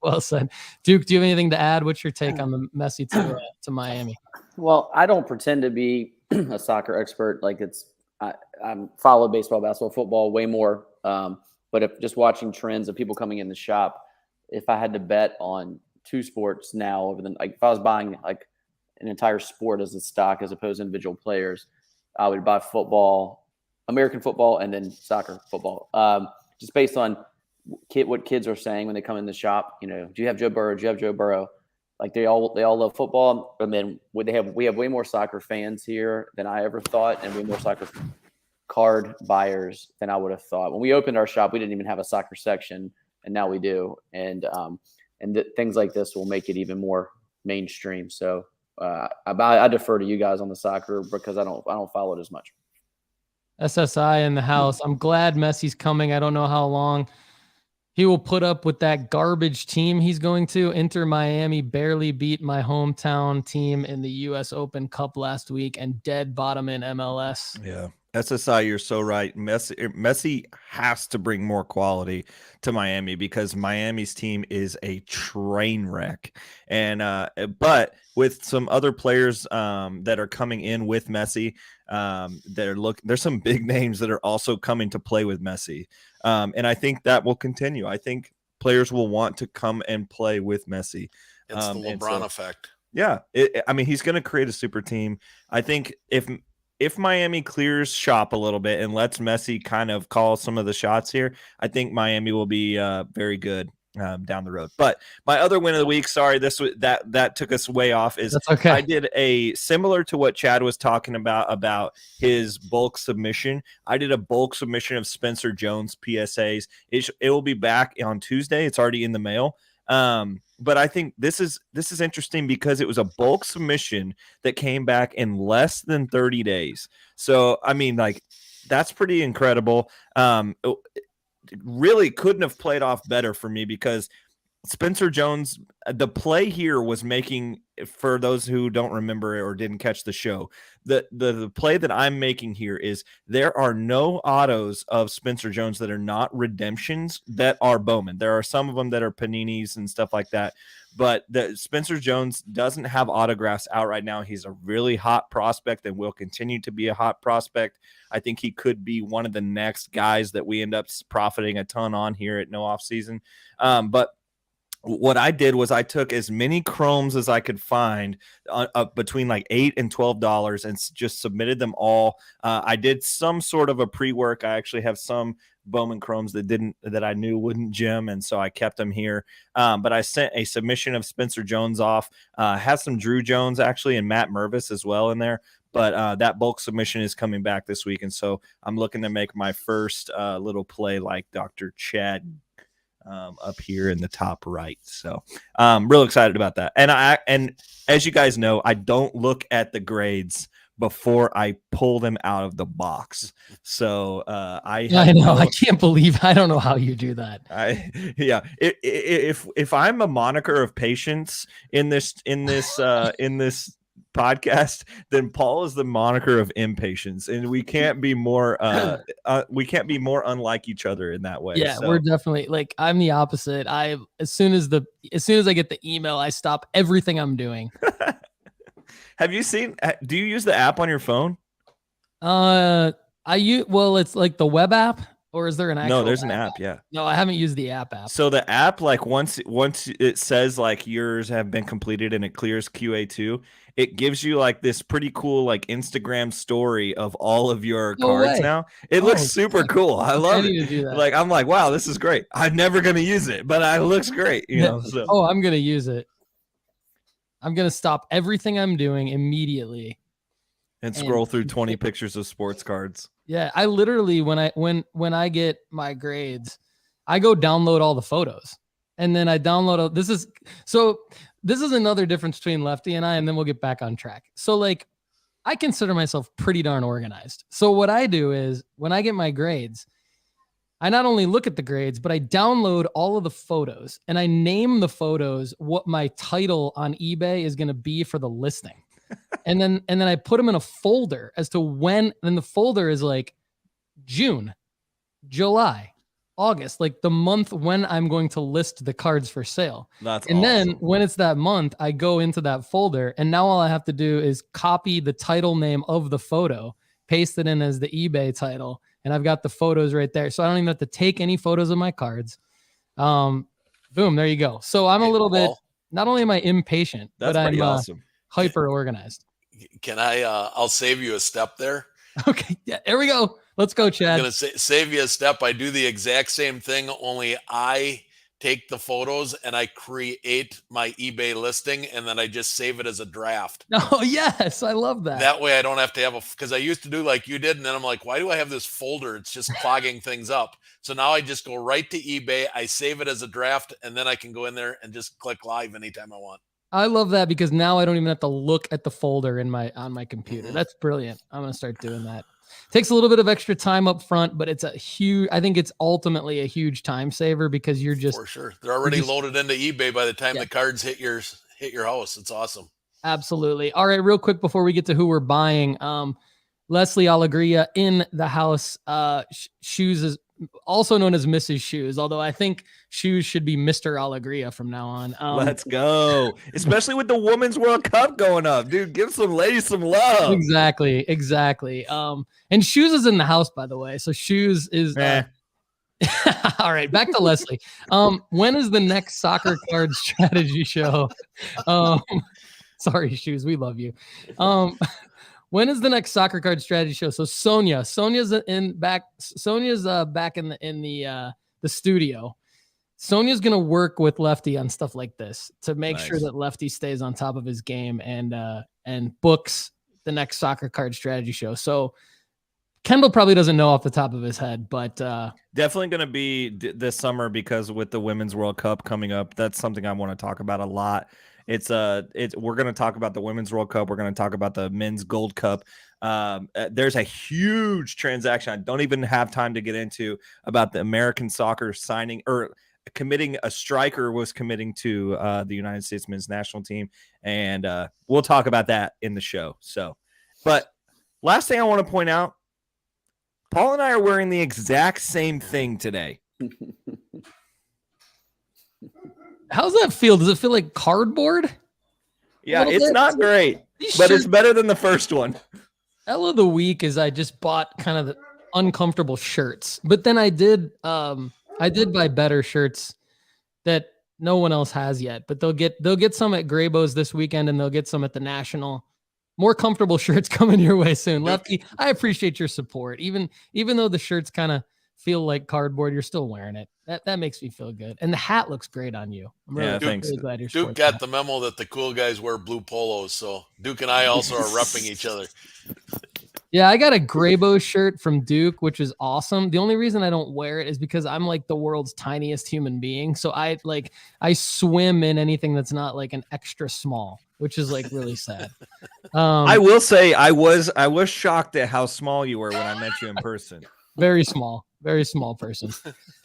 Well said. Duke, do you have anything to add? What's your take on the Messi to Miami? Well, I don't pretend to be a soccer expert. Like I follow baseball, basketball, football way more. But if just watching trends of people coming in the shop, if I had to bet on two sports now, if I was buying like an entire sport as a stock as opposed to individual players, I would buy football, American football, and then soccer football. Just based on what kids are saying when they come in the shop. Do you have Joe Burrow? Do you have Joe Burrow? Like they all love football, and then we have way more soccer fans here than I ever thought, and way more soccer card buyers than I would have thought. When we opened our shop, we didn't even have a soccer section, and now we do. And things like this will make it even more mainstream. So I defer to you guys on the soccer because I don't follow it as much. SSI in the house. I'm glad Messi's coming. I don't know how long he will put up with that garbage team he's going to. Inter Miami barely beat my hometown team in the U.S. Open Cup last week and dead bottom in MLS. Yeah. SSI, you're so right. Messi has to bring more quality to Miami because Miami's team is a train wreck. And but with some other players that are coming in with Messi, there's some big names that are also coming to play with Messi. And I think that will continue. I think players will want to come and play with Messi. It's the LeBron effect. Yeah. He's going to create a super team. I think if Miami clears shop a little bit and lets Messi kind of call some of the shots here, I think Miami will be very good down the road. But my other win of the week, sorry, that took us way off. That's okay. I did a similar to what Chad was talking about his bulk submission. I did a bulk submission of Spencer Jones PSAs. It will be back on Tuesday. It's already in the mail. But I think this is interesting because it was a bulk submission that came back in less than 30 days. So, that's pretty incredible. It really couldn't have played off better for me because Spencer Jones, the play here was making, for those who don't remember it or didn't catch the show, the play that I'm making here is there are no autos of Spencer Jones that are not redemptions that are Bowman. There are some of them that are Paninis and stuff like that, but the Spencer Jones doesn't have autographs out right now. He's a really hot prospect and will continue to be a hot prospect. I think he could be one of the next guys that we end up profiting a ton on here at No Off Season. But what I did was I took as many chromes as I could find between like $8 and $12 and just submitted them all. I did some sort of a pre-work. I actually have some Bowman chromes that I knew wouldn't gem, and so I kept them here. But I sent a submission of Spencer Jones off. Has some Drew Jones actually and Matt Mervis as well in there. But that bulk submission is coming back this week, and so I'm looking to make my first little play like Dr. Chad up here in the top right. So real excited about that. And as you guys know, I don't look at the grades before I pull them out of the box. So I know I can't believe I don't know how you do that. If I'm a moniker of patience in this podcast, then Paul is the moniker of impatience, and we can't be more unlike each other in that way. Yeah, so we're definitely like, I'm the opposite. As soon as I get the email, I stop everything I'm doing. Do you use the app on your phone? It's like the web app, or is there an actual? No, there's an app. Yeah. No, I haven't used the app. So the app, like once it says like yours have been completed and it clears QA2, it gives you like this pretty cool like Instagram story of all of your cards now. It looks super cool. I love it. Like I'm like, wow, this is great. I'm never gonna use it, but it looks great. So. Oh, I'm gonna use it. I'm gonna stop everything I'm doing immediately and scroll through 20 pictures of sports cards. Yeah, I literally when I get my grades, I go download all the photos, and then I download. This is another difference between Lefty and I, and then we'll get back on track. So like, I consider myself pretty darn organized. So what I do is when I get my grades, I not only look at the grades, but I download all of the photos and I name the photos what my title on eBay is going to be for the listing. And then I put them in a folder as to when, and the folder is like June, July, August, like the month when I'm going to list the cards for sale. That's awesome. Then when it's that month, I go into that folder, and now all I have to do is copy the title name of the photo, paste it in as the eBay title, and I've got the photos right there. So I don't even have to take any photos of my cards. Boom, there you go. So I'm a little bit, not only am I impatient, but I'm awesome. Hyper organized. Can I'll save you a step there. Okay. Yeah. There we go. Let's go, Chad. I'm going to save you a step. I do the exact same thing, only I take the photos and I create my eBay listing, and then I just save it as a draft. Oh, yes. I love that. That way I don't have to because I used to do like you did. And then I'm like, why do I have this folder? It's just clogging things up. So now I just go right to eBay. I save it as a draft, and then I can go in there and just click live anytime I want. I love that because now I don't even have to look at the folder on my computer. Mm-hmm. That's brilliant. I'm going to start doing that. Takes a little bit of extra time up front, but I think it's ultimately a huge time saver because you're just, for sure. They're already loaded into eBay by the time the cards hit your house. It's awesome. Absolutely. All right. Real quick before we get to who we're buying, Leslie Alegria in the house. Shoes is also known as Mrs. Shoes, although I think Shoes should be Mr. Alegria from now on. Let's go. Especially with the Women's World Cup going up. Dude, give some ladies some love. Exactly. And Shoes is in the house, by the way. So Shoes is... All right, back to Leslie. When is the next soccer card strategy show? Sorry, Shoes, we love you. When is the next soccer card strategy show? So Sonia's back in the studio. Sonia's gonna work with Lefty on stuff like this to make sure that Lefty stays on top of his game and books the next soccer card strategy show. So Kendall probably doesn't know off the top of his head, but definitely going to be this summer because with the Women's World Cup coming up, that's something I want to talk about a lot. We're going to talk about the Women's World Cup. We're going to talk about the Men's Gold Cup. There's a huge transaction I don't even have time to get into about the American soccer signing or committing a striker was committing to the United States men's national team. And we'll talk about that in the show. So, but last thing I want to point out, Paul and I are wearing the exact same thing today. How's that feel? Does it feel like cardboard? Yeah, it's not great, but it's better than the first one. L of the week is I just bought kind of the uncomfortable shirts, but then I did buy better shirts that no one else has yet, but they'll get some at Graybo's this weekend, and they'll get some at the National. More comfortable shirts coming your way soon. Lefty, I appreciate your support. Even though the shirts kind of feel like cardboard, you're still wearing it. That makes me feel good. And the hat looks great on you. I'm really, really glad you're Duke got the memo that the cool guys wear blue polos, so Duke and I also are repping each other. Yeah, I got a Graybo shirt from Duke, which is awesome. The only reason I don't wear it is because I'm like the world's tiniest human being. So I swim in anything that's not like an extra small, which is like really sad. I will say I was shocked at how small you were when I met you in person. Very small person.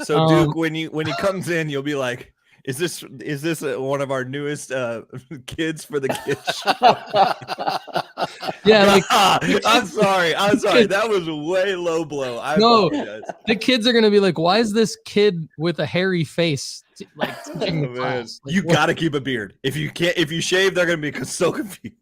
So Duke, when he comes in, you'll be like, Is this one of our newest kids for the kids show? Yeah, like, I'm sorry. That was way low blow. No, the kids are gonna be like, "Why is this kid with a hairy face like teaching the class?" Like, you got to keep a beard. If you shave, they're gonna be so confused.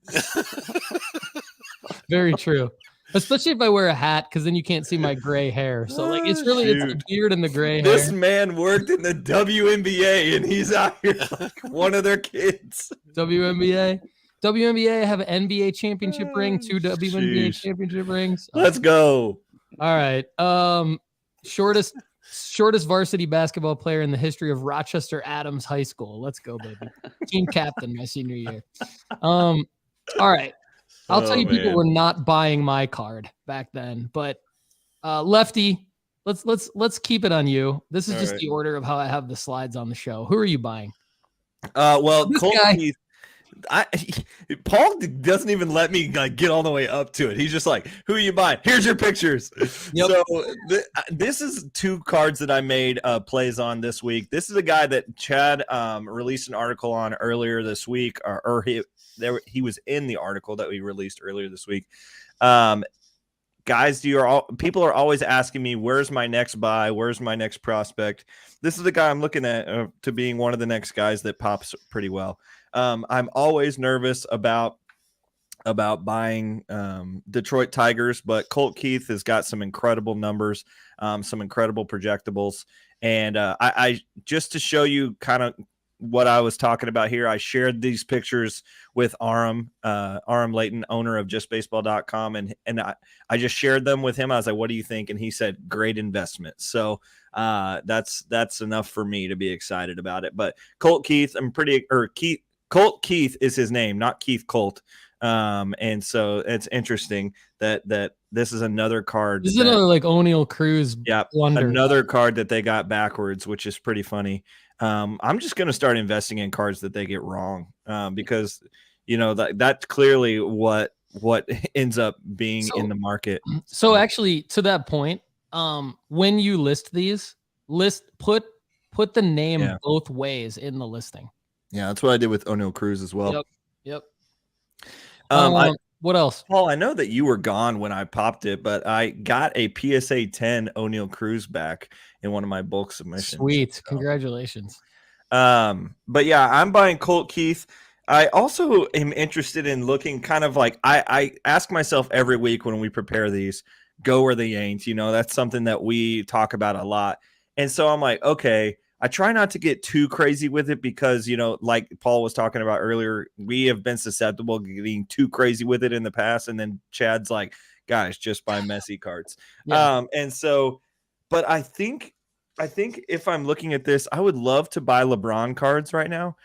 Very true. Especially if I wear a hat, because then you can't see my gray hair. So like it's the beard and the gray hair. This man worked in the WNBA and he's out here like one of their kids. WNBA. I have an NBA championship ring, 2 WNBA championship rings. Let's go. All right. Shortest varsity basketball player in the history of Rochester Adams High School. Let's go, baby. Team captain my senior year. All right. I'll tell you, people were not buying my card back then, but Lefty, let's keep it on you. This is just the order of how I have the slides on the show. Who are you buying? Well, Colby, Paul doesn't even let me like get all the way up to it. He's just like, "Who are you buying? Here's your pictures." Yep. So this is 2 cards that I made plays on this week. This is a guy that Chad released an article on earlier this week, or he was in the article that we released earlier this week. Guys, people are always asking me, where's my next buy? Where's my next prospect? This is the guy I'm looking at to being one of the next guys that pops pretty well. I'm always nervous about buying Detroit Tigers, but Colt Keith has got some incredible numbers, some incredible projectables. And I just to show you kind of what I was talking about here, I shared these pictures with Aram Layton, owner of justbaseball.com. And I just shared them with him. I was like, "What do you think?" And he said, "Great investment." So that's enough for me to be excited about it. But Colt Keith, Colt Keith is his name, not Keith Colt. And so it's interesting that this is another card. This is another like O'Neal Cruz. Yeah, another card that they got backwards, which is pretty funny. I'm just going to start investing in cards that they get wrong, because that's clearly what ends up being in the market. So actually, to that point, when you list these, put the name both ways in the listing. Yeah, that's what I did with O'Neal Cruz as well. Yep. What else? Paul, I know that you were gone when I popped it, but I got a PSA 10 O'Neal Cruz back in one of my bulk submissions. Sweet. Congratulations. But yeah, I'm buying Colt Keith. I also am interested in looking kind of like I ask myself every week when we prepare these, go where they ain't. That's something that we talk about a lot. And so I'm like, okay, I try not to get too crazy with it because, like Paul was talking about earlier, we have been susceptible to getting too crazy with it in the past. And then Chad's like, guys, just buy Messi cards. Yeah. And so, but I think if I'm looking at this, I would love to buy LeBron cards right now.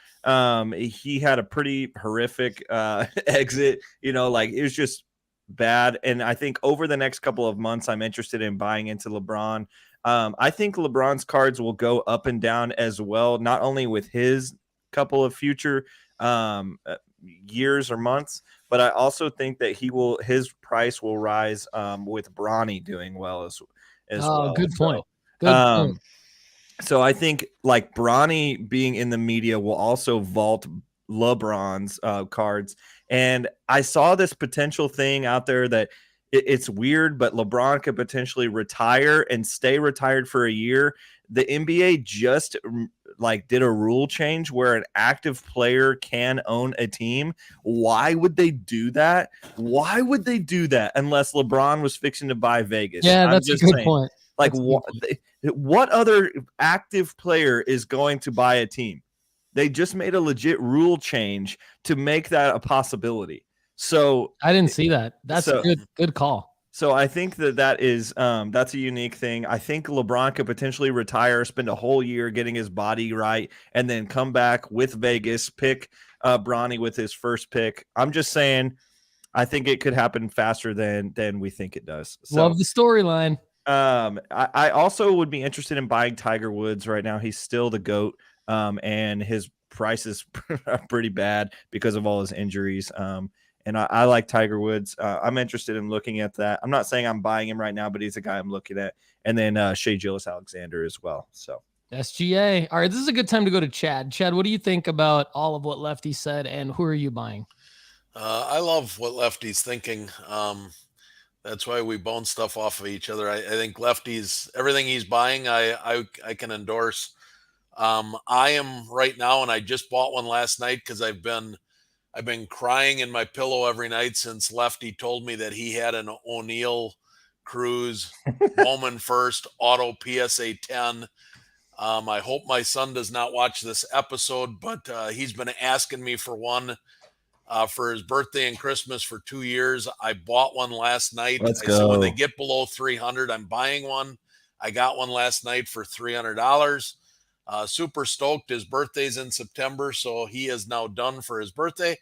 He had a pretty horrific exit, like it was just bad. And I think over the next couple of months, I'm interested in buying into LeBron. I think LeBron's cards will go up and down as well, not only with his couple of future years or months, but I also think that his price will rise with Bronny doing well as well. Good point. Good point. So I think like Bronny being in the media will also vault LeBron's cards. And I saw this potential thing out there that it's weird, but LeBron could potentially retire and stay retired for a year. The NBA just did a rule change where an active player can own a team. Why would they do that? Why would they do that unless LeBron was fixing to buy Vegas? Yeah, that's a good point. Like what other active player is going to buy a team? They just made a legit rule change to make that a possibility. So I didn't see that. That's a good call. So I think that is that's a unique thing. I think LeBron could potentially retire, spend a whole year getting his body right, and then come back with Vegas, pick Bronny with his first pick. I'm just saying, I think it could happen faster than we think it does. So, love the storyline. I also would be interested in buying Tiger Woods right now. He's still the GOAT, and his price is pretty bad because of all his injuries. And I like Tiger Woods. I'm interested in looking at that. I'm not saying I'm buying him right now, but he's a guy I'm looking at. And then Shea Gilgeous-Alexander as well. So SGA. All right, this is a good time to go to Chad. Chad, what do you think about all of what Lefty said, and who are you buying? I love what Lefty's thinking. That's why we bounce stuff off of each other. I think Lefty's everything he's buying, I can endorse. I am right now, and I just bought one last night because I've been crying in my pillow every night since Lefty told me that he had an O'Neal Cruz Bowman first auto PSA 10. I hope my son does not watch this episode, but he's been asking me for one for his birthday and Christmas for 2 years. I bought one last night. Let's I go. said when they get below 300, I'm buying one. I got one last night for $300. Super stoked. His birthday's in September, so he is now done for his birthday.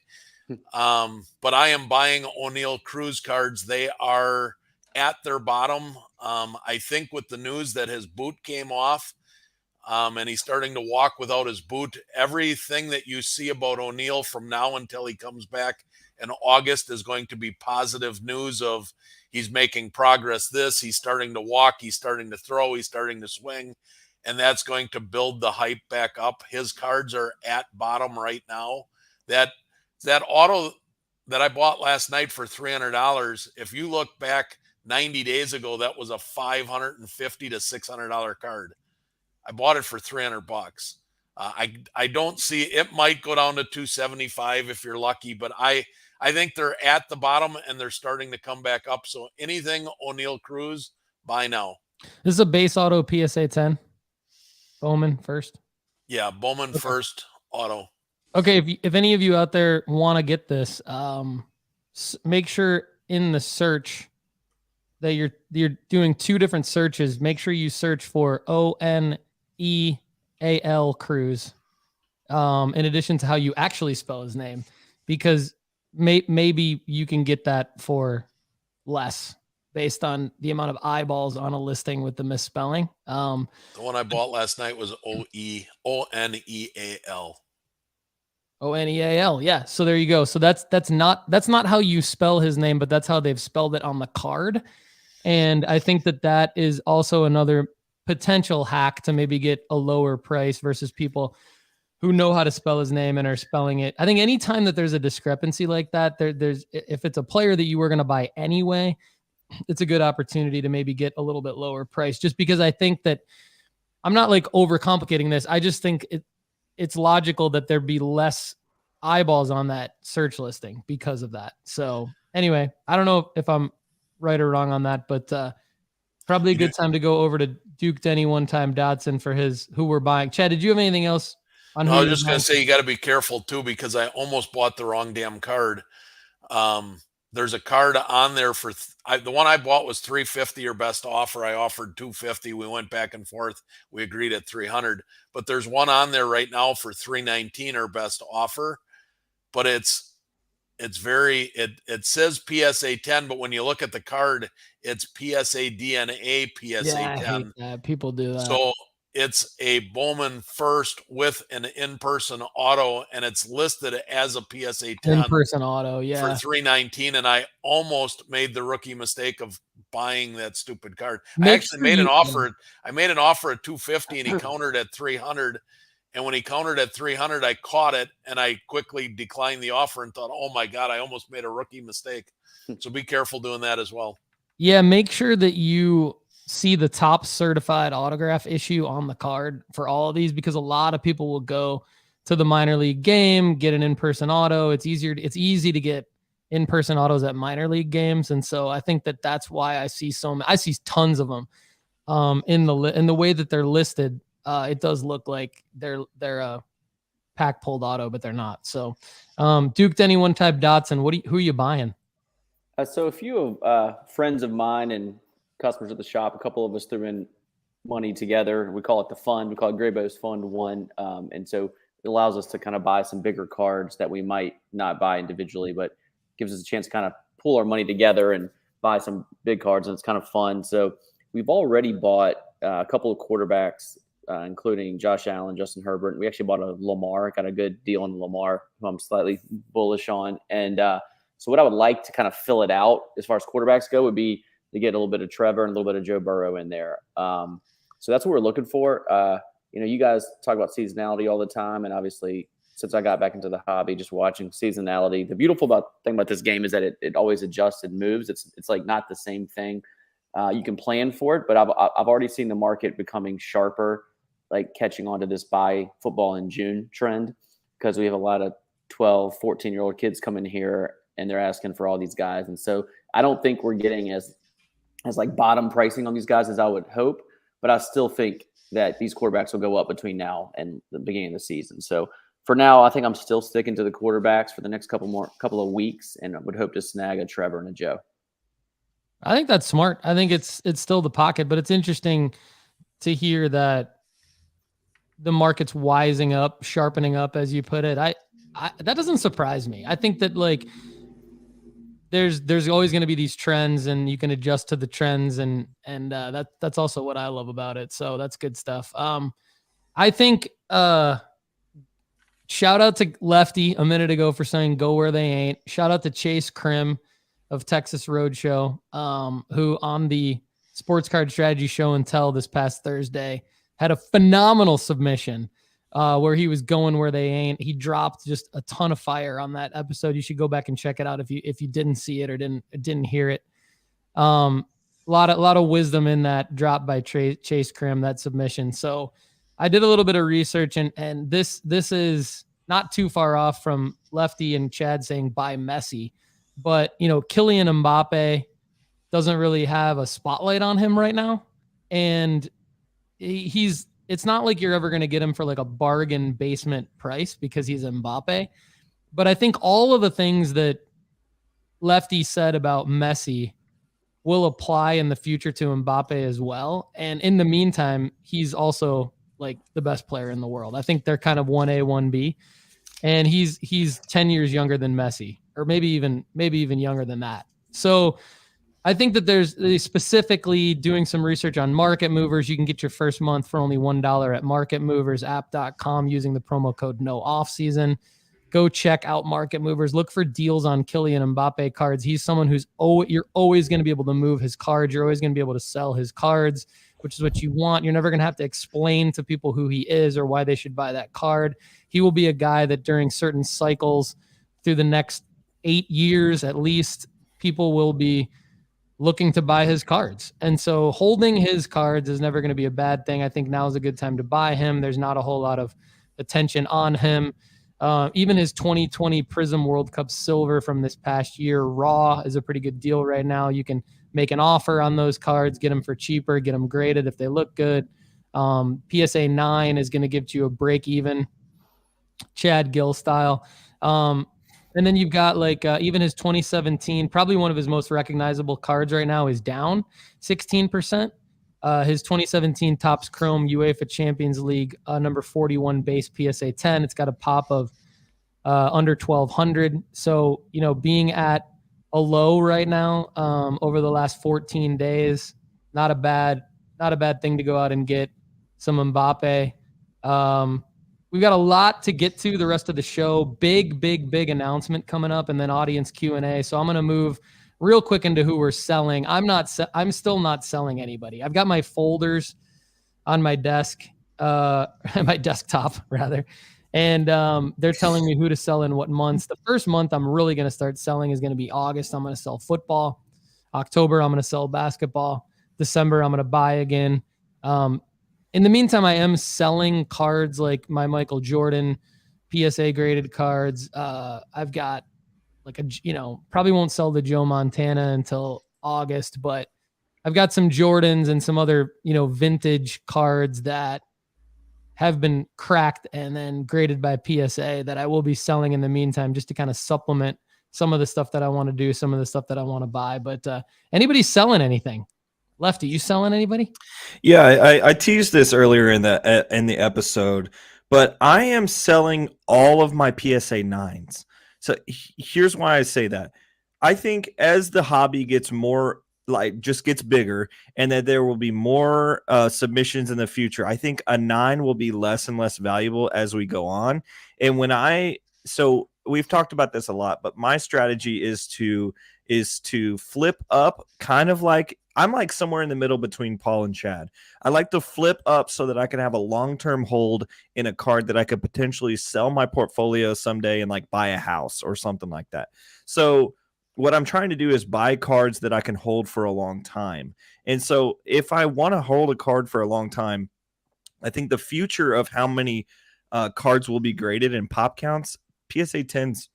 But I am buying O'Neal Cruz cards. They are at their bottom. I think with the news that his boot came off, and he's starting to walk without his boot, everything that you see about O'Neal from now until he comes back in August is going to be positive news of he's making progress. He's starting to walk, he's starting to throw, he's starting to swing. And that's going to build the hype back up. His cards are at bottom right now. That auto that I bought last night for $300, if you look back 90 days ago, that was a $550 to $600 card. I bought it for $300. I don't see it might go down to $275 if you're lucky, but I think they're at the bottom and they're starting to come back up. So anything O'Neal Cruz, buy now. This is a base auto PSA 10. Bowman first. Yeah, Bowman first auto. Okay, if any of you out there want to get this, make sure in the search that you're doing two different searches. Make sure you search for ONEAL Cruz, in addition to how you actually spell his name, because maybe you can get that for less based on the amount of eyeballs on a listing with the misspelling. The one I bought last night was ONEAL. ONEAL. Yeah. So there you go. So that's not how you spell his name, but that's how they've spelled it on the card. And I think that is also another potential hack to maybe get a lower price versus people who know how to spell his name and are spelling it. I think anytime that there's a discrepancy like that, there's if it's a player that you were going to buy anyway, it's a good opportunity to maybe get a little bit lower price, just because I think that I'm not like overcomplicating this. I just think it's logical that there'd be less eyeballs on that search listing because of that. So anyway, I don't know if I'm right or wrong on that, but probably a good time to go over to Duke Denny One Time Dotson for who we're buying. Chad, did you have anything else on? No, I was just going to say, you got to be careful too, because I almost bought the wrong damn card. There's a card on there for the one I bought was $350 or best offer. I offered $250. We went back and forth. We agreed at $300, but there's one on there right now for $319 or best offer, but it says PSA 10, but when you look at the card, it's PSA DNA PSA 10. I hate that. People do that. So it's a Bowman first with an in-person auto, and it's listed as a PSA 10 in-person auto, yeah, for $319. And I almost made the rookie mistake of buying that stupid card. I actually made an offer. I made an offer at $250, and he countered at $300. And when he countered at $300, I caught it, and I quickly declined the offer and thought, "Oh my God, I almost made a rookie mistake." So be careful doing that as well. Yeah, make sure that you see the top certified autograph issue on the card for all of these, because a lot of people will go to the minor league game, get an in-person auto. It's easy to get in-person autos at minor league games. And so I think that's why I see tons of them in the way that they're listed. It does look like they're pack pulled auto, but they're not. So Duke, Denny, one type Dotson. Who are you buying? So a few friends of mine and customers at the shop, a couple of us threw in money together. We call it the fund. We call it Graybo's Fund 1. And so it allows us to kind of buy some bigger cards that we might not buy individually, but gives us a chance to kind of pull our money together and buy some big cards. And it's kind of fun. So we've already bought a couple of quarterbacks, including Josh Allen, Justin Herbert. We actually bought a Lamar, got a good deal on Lamar, who I'm slightly bullish on. And so what I would like to kind of fill it out as far as quarterbacks go would be to get a little bit of Trevor and a little bit of Joe Burrow in there. So that's what we're looking for. You guys talk about seasonality all the time. And obviously, since I got back into the hobby, just watching seasonality, the beautiful thing about this game is that it always adjusts and moves. It's like not the same thing. You can plan for it, but I've already seen the market becoming sharper, like catching on to this buy football in June trend, because we have a lot of 12, 14-year-old kids coming here and they're asking for all these guys. And so I don't think we're getting as like bottom pricing on these guys as I would hope, but I still think that these quarterbacks will go up between now and the beginning of the season. So for now, I think I'm still sticking to the quarterbacks for the next couple of weeks, and I would hope to snag a Trevor and a Joe. I think that's smart. I think it's still the pocket, but it's interesting to hear that the market's wising up, sharpening up, as you put it. I that doesn't surprise me. I think that like there's always going to be these trends, and you can adjust to the trends, and that's also what I love about it. So that's good stuff. I think shout out to Lefty a minute ago for saying go where they ain't. Shout out to Chase Krim of Texas Roadshow, who on the Sports Card Strategy Show and Tell this past Thursday had a phenomenal submission where he was going where they ain't. He dropped just a ton of fire on that episode. You should go back and check it out if you didn't see it or didn't hear it. A lot of wisdom in that drop by Chase Krim, that submission. So I did a little bit of research, and this is not too far off from Lefty and Chad saying buy Messi, but Kylian Mbappe doesn't really have a spotlight on him right now, and it's not like you're ever going to get him for like a bargain basement price because he's Mbappe. But I think all of the things that Lefty said about Messi will apply in the future to Mbappe as well. And in the meantime, he's also like the best player in the world. I think they're kind of 1A, 1B, and he's 10 years younger than Messi, or maybe even younger than that. So I think that there's specifically doing some research on market movers. You can get your first month for only $1 at marketmoversapp.com using the promo code NOOFFSEASON. Go check out Market Movers. Look for deals on Kylian Mbappe cards. He's someone you're always going to be able to move his cards. You're always going to be able to sell his cards, which is what you want. You're never going to have to explain to people who he is or why they should buy that card. He will be a guy that during certain cycles through the next 8 years at least, people will be looking to buy his cards. And so holding his cards is never going to be a bad thing. I think now is a good time to buy him. There's not a whole lot of attention on him. Even his 2020 Prism World Cup silver from this past year, raw, is a pretty good deal right now. You can make an offer on those cards, get them for cheaper, get them graded if they look good. PSA 9 is going to give you a break even, Chad Guell style. And then you've got like even his 2017, probably one of his most recognizable cards right now is down 16%. His 2017 Topps Chrome UEFA Champions League number 41 base PSA 10. It's got a pop of under 1,200. So, being at a low right now over the last 14 days, not a bad thing to go out and get some Mbappe. We've got a lot to get to the rest of the show. Big announcement coming up, and then audience Q&A. So I'm going to move real quick into who we're selling. I'm still not selling anybody. I've got my folders on my desk, my desktop rather, and they're telling me who to sell in what months. The first month I'm really going to start selling is going to be August. I'm going to sell football. October I'm going to sell basketball. December I'm going to buy again. In the meantime, I am selling cards like my Michael Jordan PSA graded cards. I've got like probably won't sell the Joe Montana until August, but I've got some Jordans and some other, vintage cards that have been cracked and then graded by PSA that I will be selling in the meantime, just to kind of supplement some of the stuff that I want to do, some of the stuff that I want to buy. But anybody selling anything? Lefty, you selling anybody? Yeah, I teased this earlier in the episode, but I am selling all of my PSA 9s. So here's why I say that. I think as the hobby gets more, like, just gets bigger, and that there will be more submissions in the future, I think a 9 will be less and less valuable as we go on. And so we've talked about this a lot, but my strategy is to flip up, kind of like I'm like somewhere in the middle between Paul and Chad. I like to flip up so that I can have a long-term hold in a card that I could potentially sell my portfolio someday and like buy a house or something like that. So what I'm trying to do is buy cards that I can hold for a long time. And so if I want to hold a card for a long time, I think the future of how many cards will be graded in pop counts, PSA 10s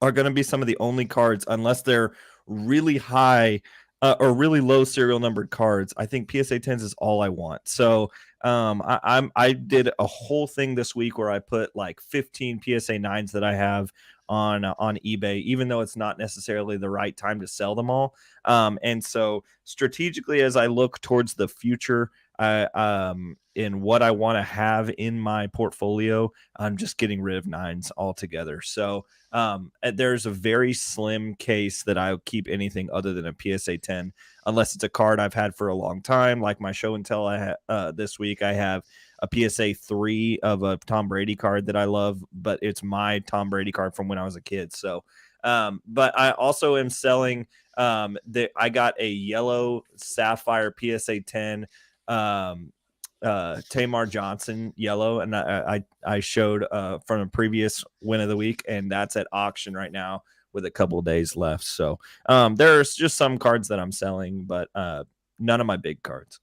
are going to be some of the only cards, unless they're really high or really low serial numbered cards. I think PSA 10s is all I want. So I did a whole thing this week where I put like 15 PSA 9s that I have on eBay, even though it's not necessarily the right time to sell them all. And so strategically, as I look towards the future, in what I want to have in my portfolio, I'm just getting rid of 9s altogether. So there's a very slim case that I'll keep anything other than a PSA 10, unless it's a card I've had for a long time, like my show and tell. This week I have a PSA 3 of a Tom Brady card that I love, but it's my Tom Brady card from when I was a kid. So, but I also am selling. I got a yellow sapphire PSA 10. Tamar Johnson yellow, and I showed from a previous win of the week, and that's at auction right now with a couple of days left. So there's just some cards that I'm selling, but none of my big cards.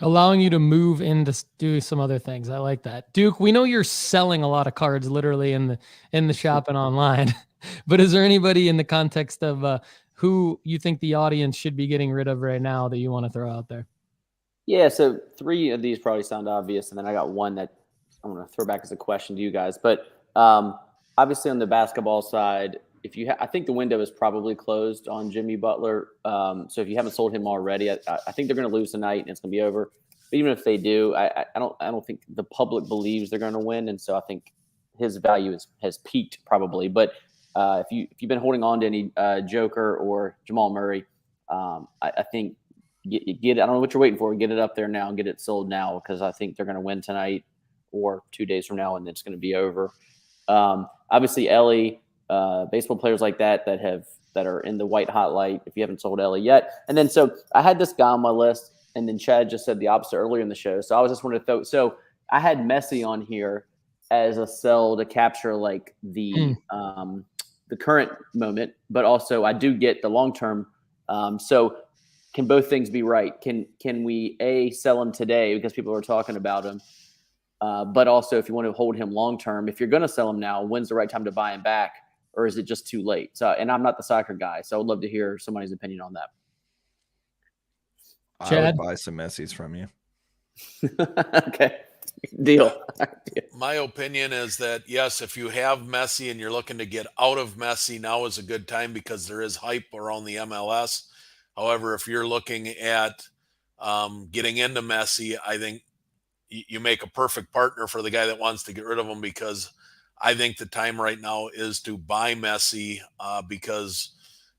Allowing you to move in to do some other things. I like that. Duke, we know you're selling a lot of cards literally in the shop and online, but is there anybody in the context of who you think the audience should be getting rid of right now that you want to throw out there? Yeah, so 3 of these probably sound obvious, and then I got one that I'm going to throw back as a question to you guys. But obviously on the basketball side, I think the window is probably closed on Jimmy Butler. So if you haven't sold him already, I think they're going to lose tonight and it's going to be over. But even if they do, I don't think the public believes they're going to win, and so I think his value has peaked probably. But if you've been holding on to any Joker or Jamal Murray, I think get it. I don't know what you're waiting for. Get it up there now and get it sold now, because I think they're going to win tonight or 2 days from now, and it's going to be over. Obviously, Elly. Baseball players like that are in the white hot light, if you haven't sold Elly yet. And then, so I had this guy on my list, and then Chad just said the opposite earlier in the show. So I was just wanting to throw, so I had Messi on here as a sell to capture like the current moment, but also I do get the long-term. So can both things be right? Can we sell him today because people are talking about him? But also, if you want to hold him long-term, if you're going to sell him now, when's the right time to buy him back? Or is it just too late? So, and I'm not the soccer guy, so I would love to hear somebody's opinion on that. Chad? I would buy some Messis from you. Okay, deal. My opinion is that, yes, if you have Messi and you're looking to get out of Messi, now is a good time because there is hype around the MLS. However, if you're looking at getting into Messi, I think you make a perfect partner for the guy that wants to get rid of him, because I think the time right now is to buy Messi because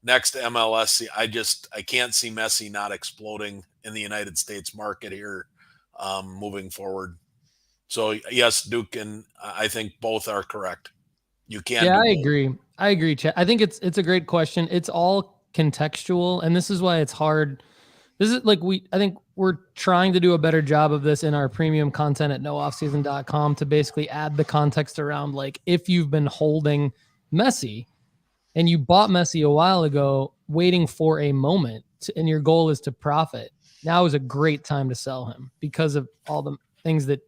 next to MLS, I can't see Messi not exploding in the United States market here moving forward. So yes, Duke, and I think both are correct. You can. Yeah, I agree, Chad. I think it's a great question. It's all contextual, and this is why it's hard. This is like I think we're trying to do a better job of this in our premium content at nooffseason.com to basically add the context around, like, if you've been holding Messi and you bought Messi a while ago, waiting for a moment, and your goal is to profit, now is a great time to sell him because of all the things that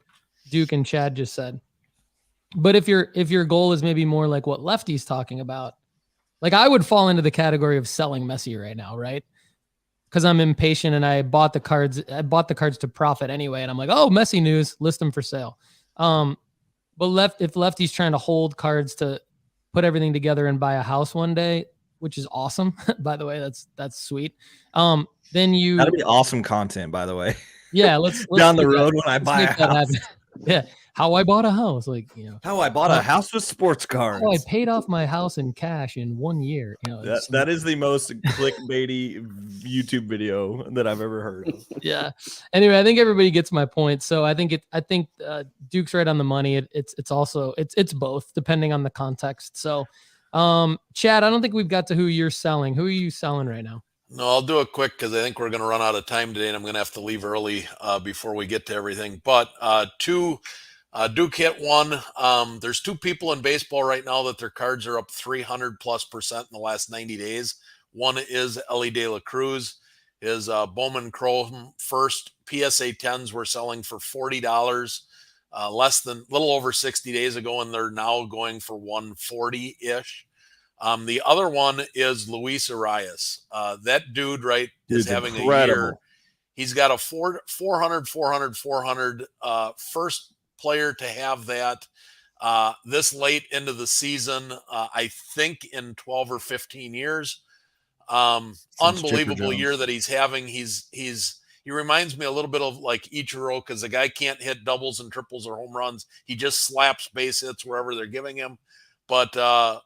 Duke and Chad just said. But if your goal is maybe more like what Lefty's talking about, like, I would fall into the category of selling Messi right now, right? Because I'm impatient and I bought the cards to profit anyway. And I'm like, oh, Messi news, list them for sale. But if Lefty's trying to hold cards to put everything together and buy a house one day, which is awesome. By the way, that's sweet. Then that'll be awesome content, by the way. Yeah, let's down the road when I buy a house. Yeah, how I bought a house, how I bought a house with sports cards. How I paid off my house in cash in 1 year. That is the most clickbaity YouTube video that I've ever heard of. Yeah. Anyway, I think everybody gets my point. So I think Duke's right on the money. It's also both depending on the context. So, Chad, I don't think we've got to who you're selling. Who are you selling right now? No, I'll do it quick because I think we're going to run out of time today, and I'm going to have to leave early before we get to everything. But Duke hit one. There's two people in baseball right now that their cards are up 300+% in the last 90 days. One is Elly de la Cruz. His Bowman Chrome first PSA 10s were selling for $40 little over 60 days ago, and they're now going for $140-ish. The other one is Luis Arias. That dude, is having incredible. A year. He's got a 400, first player to have that this late into the season, I think in 12 or 15 years. Unbelievable year that he's having. He reminds me a little bit of like Ichiro, because the guy can't hit doubles and triples or home runs. He just slaps base hits wherever they're giving him. But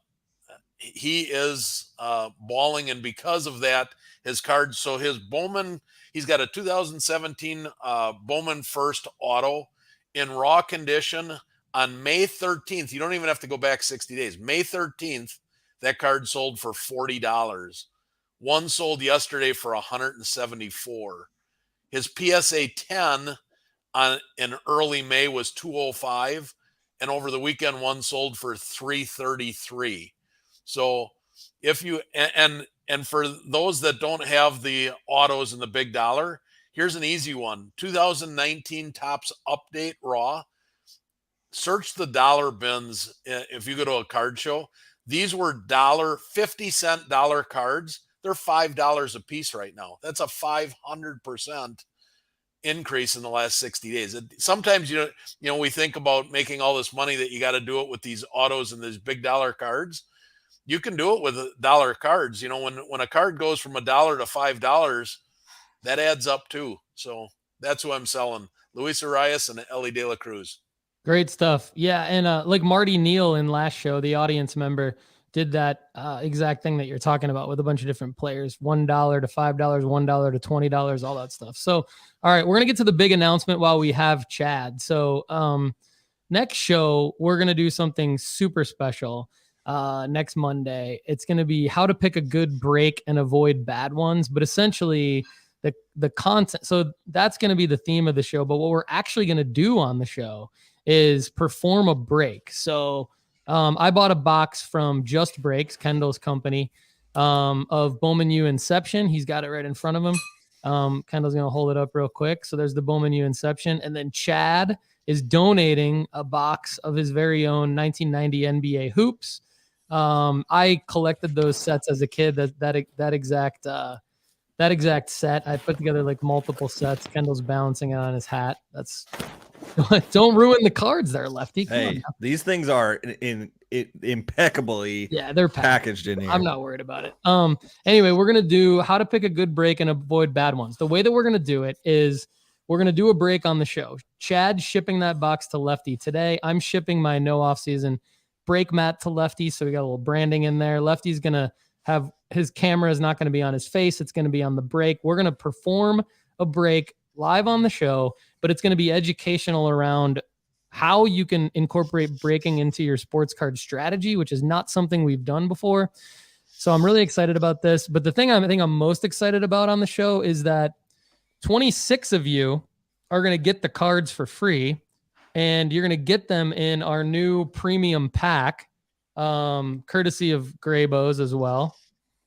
he is balling, and because of that, his cards. So his Bowman, he's got a 2017 Bowman first auto in raw condition on May 13th. You don't even have to go back 60 days. May 13th, that card sold for $40. One sold yesterday for $174. His PSA 10 in early May was $205, and over the weekend, one sold for $333. So if you and for those that don't have the autos and the big dollar, here's an easy one. 2019 Topps Update Raw. Search the dollar bins if you go to a card show. These were 50-cent dollar cards. They're $5 a piece right now. That's a 500% increase in the last 60 days. Sometimes we think about making all this money that you got to do it with these autos and these big dollar cards. You can do it with dollar cards. When a card goes from $1 to $5, that adds up too. So that's who I'm selling: Luis Arias and Elly de la Cruz. Great stuff. Yeah, and like Marty Neal in last show, the audience member did that exact thing that you're talking about with a bunch of different players: $1 to $5, $1 to $20, all that stuff. So, all right, we're gonna get to the big announcement while we have Chad. So, next show we're gonna do something super special. Next Monday, it's going to be how to pick a good break and avoid bad ones, but essentially the content. So that's going to be the theme of the show. But what we're actually going to do on the show is perform a break. So I bought a box from Just Breaks, Kendall's company, of Bowman U Inception. He's got it right in front of him. Kendall's going to hold it up real quick. So there's the Bowman U Inception. And then Chad is donating a box of his very own 1990 NBA hoops. I collected those sets as a kid. That exact set. I put together like multiple sets. Kendall's balancing it on his hat. Don't ruin the cards there, Lefty. Hey, these things are impeccably they're packaged in here. I'm not worried about it. Anyway, we're gonna do how to pick a good break and avoid bad ones. The way that we're gonna do it is we're gonna do a break on the show. Chad's shipping that box to Lefty today. I'm shipping my no off season break mat to Lefty, so we got a little branding in there. Lefty's gonna have his camera is not going to be on his face. It's going to be on the break. We're going to perform a break live on the show, but it's going to be educational around how you can incorporate breaking into your sports card strategy, which is not something we've done before. So I'm really excited about this. But the thing I think I'm most excited about on the show is that 26 of you are going to get the cards for free, and you're going to get them in our new premium pack, courtesy of Graybows as well.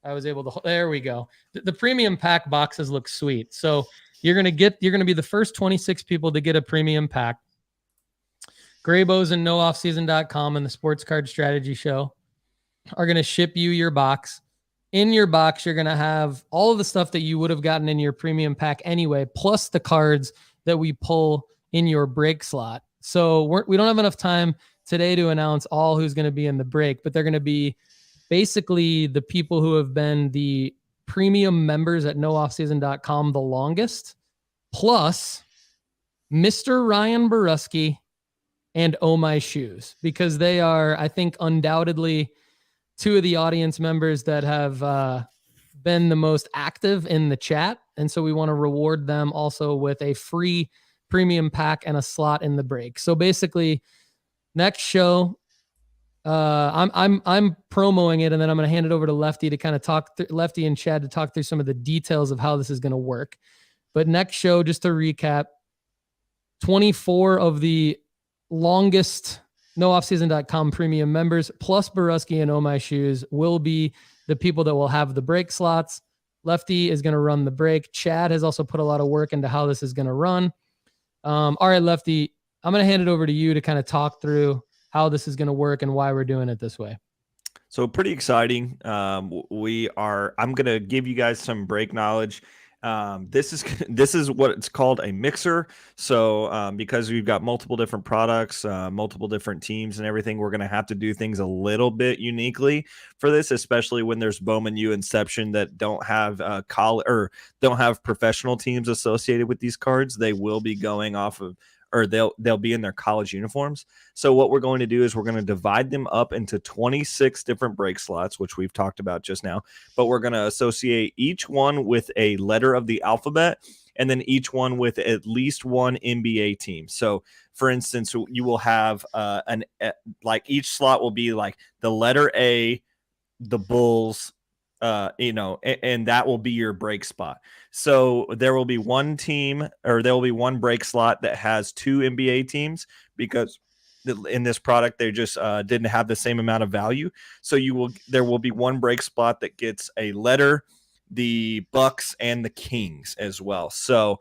I was able to, there we go. The premium pack boxes look sweet. So you're going to be the first 26 people to get a premium pack. Graybows and nooffseason.com and the Sports Card Strategy Show are going to ship you your box. In your box, you're going to have all of the stuff that you would have gotten in your premium pack anyway, plus the cards that we pull in your break slot. So we don't have enough time today to announce all who's going to be in the break, but they're going to be basically the people who have been the premium members at nooffseason.com the longest, plus Mr. Ryan Borusky and Oh My Shoes, because they are, I think, undoubtedly two of the audience members that have been the most active in the chat. And so we want to reward them also with a free premium pack and a slot in the break. So basically, next show, I'm promoting it, and then I'm going to hand it over to Lefty to kind of talk Lefty and Chad to talk through some of the details of how this is going to work. But next show, just to recap, 24 of the longest nooffseason.com premium members plus Borusky and Oh My Shoes will be the people that will have the break slots. Lefty is going to run the break. Chad has also put a lot of work into how this is going to run. All right, Lefty, I'm going to hand it over to you to kind of talk through how this is going to work and why we're doing it this way. So pretty exciting. I'm going to give you guys some break knowledge. This is what it's called, a mixer. So because we've got multiple different products, multiple different teams and everything, we're going to have to do things a little bit uniquely for this, especially when there's Bowman U Inception that don't have don't have professional teams associated with these cards. They will be going off of, or they'll be in their college uniforms. So what we're going to do is we're going to divide them up into 26 different break slots, which we've talked about just now, but we're going to associate each one with a letter of the alphabet, and then each one with at least one NBA team. So for instance, you will have like each slot will be like the letter A, the Bulls, and that will be your break spot. So there will be one team, or there will be one break slot that has two NBA teams, because in this product they just didn't have the same amount of value. So there will be one break spot that gets a letter, the Bucks and the Kings as well. So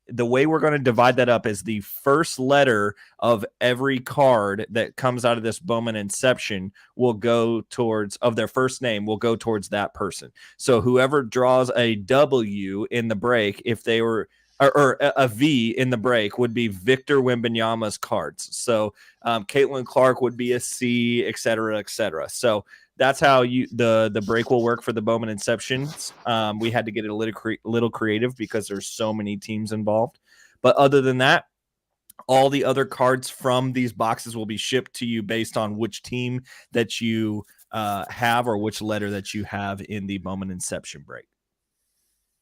the way we're going to divide that up is the first letter of every card that comes out of this Bowman Inception will go towards, of their first name, will go towards that person. So whoever draws a W in the break, if they were, or a V in the break, would be Victor Wembanyama's cards. So Caitlin Clark would be a C, et cetera, et cetera. So that's how the break will work for the Bowman Inception. We had to get it a little creative because there's so many teams involved. But other than that, all the other cards from these boxes will be shipped to you based on which team that you have, or which letter that you have in the Bowman Inception break.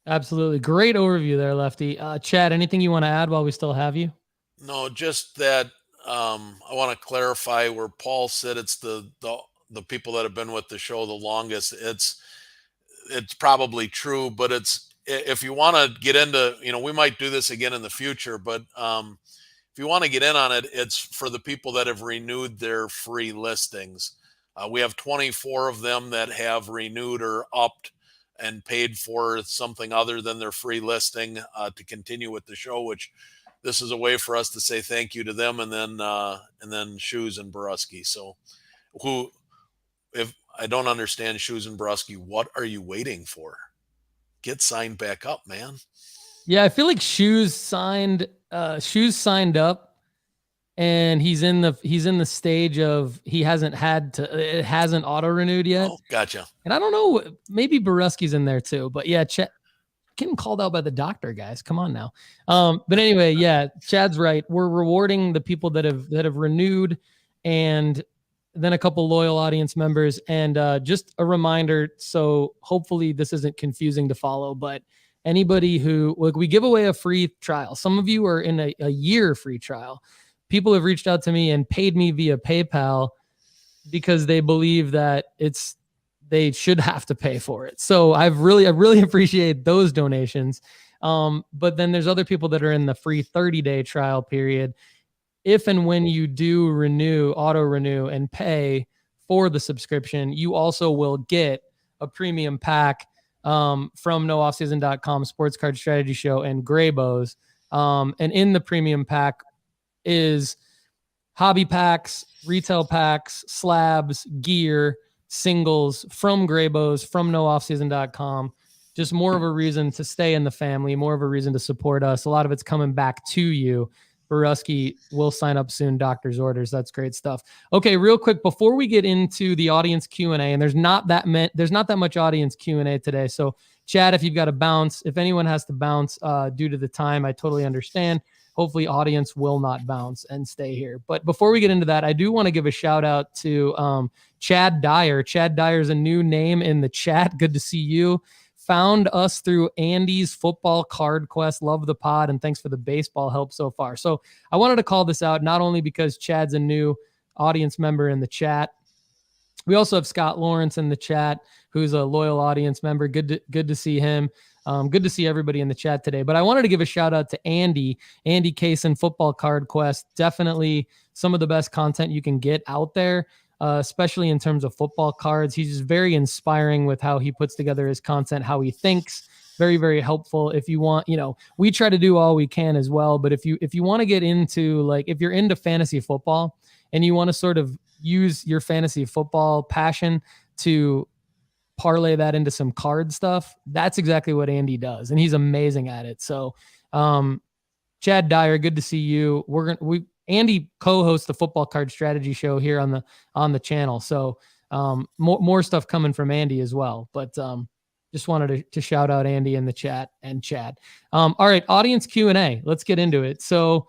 Absolutely. Great overview there, Lefty. Chad, anything you want to add while we still have you? No, just that I want to clarify where Paul said it's the people that have been with the show the longest. It's probably true, but if you want to get into, we might do this again in the future, but if you want to get in on it, it's for the people that have renewed their free listings. We have 24 of them that have renewed or upped and paid for something other than their free listing to continue with the show, which this is a way for us to say thank you to them, and then Shoes and Borusky. So if I don't understand Shoes and Borusky, what are you waiting for? Get signed back up, man. Yeah, I feel like Shoes signed up, and he's in the stage of it hasn't auto renewed yet. Oh, gotcha. And I don't know, maybe Borusky's in there too, but yeah, getting called out by the doctor, guys. Come on now. But anyway, yeah, Chad's right. We're rewarding the people that have renewed, and then a couple loyal audience members. And just a reminder, so hopefully this isn't confusing to follow, but anybody we give away a free trial. Some of you are in a year free trial. People have reached out to me and paid me via PayPal because they believe that they should have to pay for it. So I really appreciate those donations. But then there's other people that are in the free 30-day trial period. If and when you do auto renew and pay for the subscription, you also will get a premium pack from nooffseason.com, Sports Card Strategy Show, and Graybows. And in the premium pack is hobby packs, retail packs, slabs, gear, singles from Graybows, from nooffseason.com. Just more of a reason to stay in the family, more of a reason to support us. A lot of it's coming back to you Borusky will sign up soon. Doctor's orders. That's great stuff. Okay, real quick before we get into the audience Q&A, and there's not that much audience Q&A today. So, Chad, if you've got to bounce, if anyone has to bounce due to the time, I totally understand. Hopefully, audience will not bounce and stay here. But before we get into that, I do want to give a shout out to Chad Dyer. Chad Dyer is a new name in the chat. Good to see you. Found us through Andy's football card quest. Love the pod, and thanks for the baseball help so far. So I wanted to call this out not only because Chad's a new audience member in the chat. We also have Scott Lawrence in the chat, who's a loyal audience member. Good to see him. Good to see everybody in the chat today. But I wanted to give a shout out to Andy Kaysen, Football Card Quest. Definitely some of the best content you can get out there. Especially in terms of football cards. He's just very inspiring with how he puts together his content, how he thinks. Very, very helpful. If you want, we try to do all we can as well. But if you want to get into, like, if you're into fantasy football and you want to sort of use your fantasy football passion to parlay that into some card stuff, that's exactly what Andy does. And he's amazing at it. So, Chad Dyer, good to see you. Andy co-hosts the Football Card Strategy Show here on the channel. So more stuff coming from Andy as well. But just wanted to shout out Andy in the chat and Chad. All right, audience Q&A. Let's get into it. So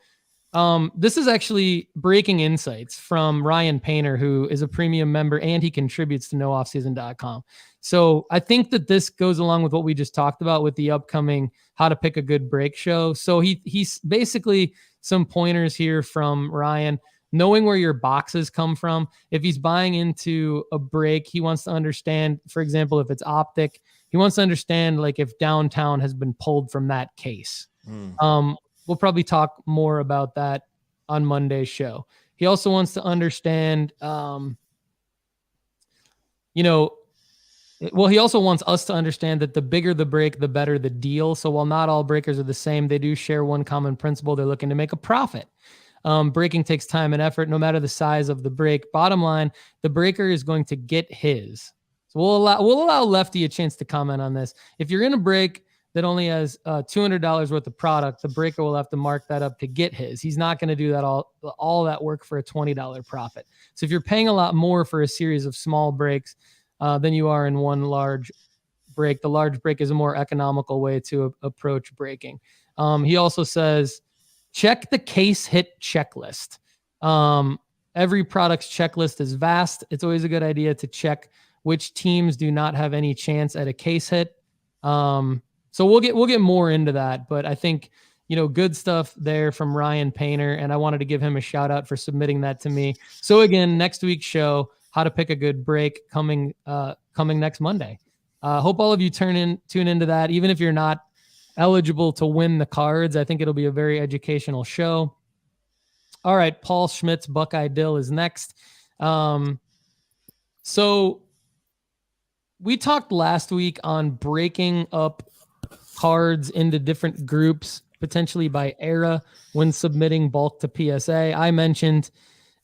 this is actually breaking insights from Ryan Painter, who is a premium member and he contributes to nooffseason.com. So I think that this goes along with what we just talked about with the upcoming How to Pick a Good Break show. So he's basically some pointers here from Ryan, knowing where your boxes come from. If he's buying into a break, he wants to understand, for example, if it's optic, he wants to understand like if downtown has been pulled from that case. We'll probably talk more about that on Monday's show. He also wants to understand, he also wants us to understand that the bigger the break, the better the deal. So while not all breakers are the same, they do share one common principle. They're looking to make a profit. Breaking takes time and effort, no matter the size of the break. Bottom line, the breaker is going to get his. So we'll allow Lefty a chance to comment on this. If you're in a break that only has $200 worth of product, the breaker will have to mark that up to get his. He's not going to do that all that work for a $20 profit. So if you're paying a lot more for a series of small breaks, than you are in one large break. The large break is a more economical way to approach breaking. He also says, check the case hit checklist. Every product's checklist is vast. It's always a good idea to check which teams do not have any chance at a case hit. So we'll get more into that, but I think, good stuff there from Ryan Painter, and I wanted to give him a shout out for submitting that to me. So again, next week's show, How to Pick a Good Break, coming next Monday. Hope all of you tune into that. Even if you're not eligible to win the cards, I think it'll be a very educational show. All right, Paul Schmidt's Buckeye Dill is next. So we talked last week on breaking up cards into different groups, potentially by era, when submitting bulk to PSA. I mentioned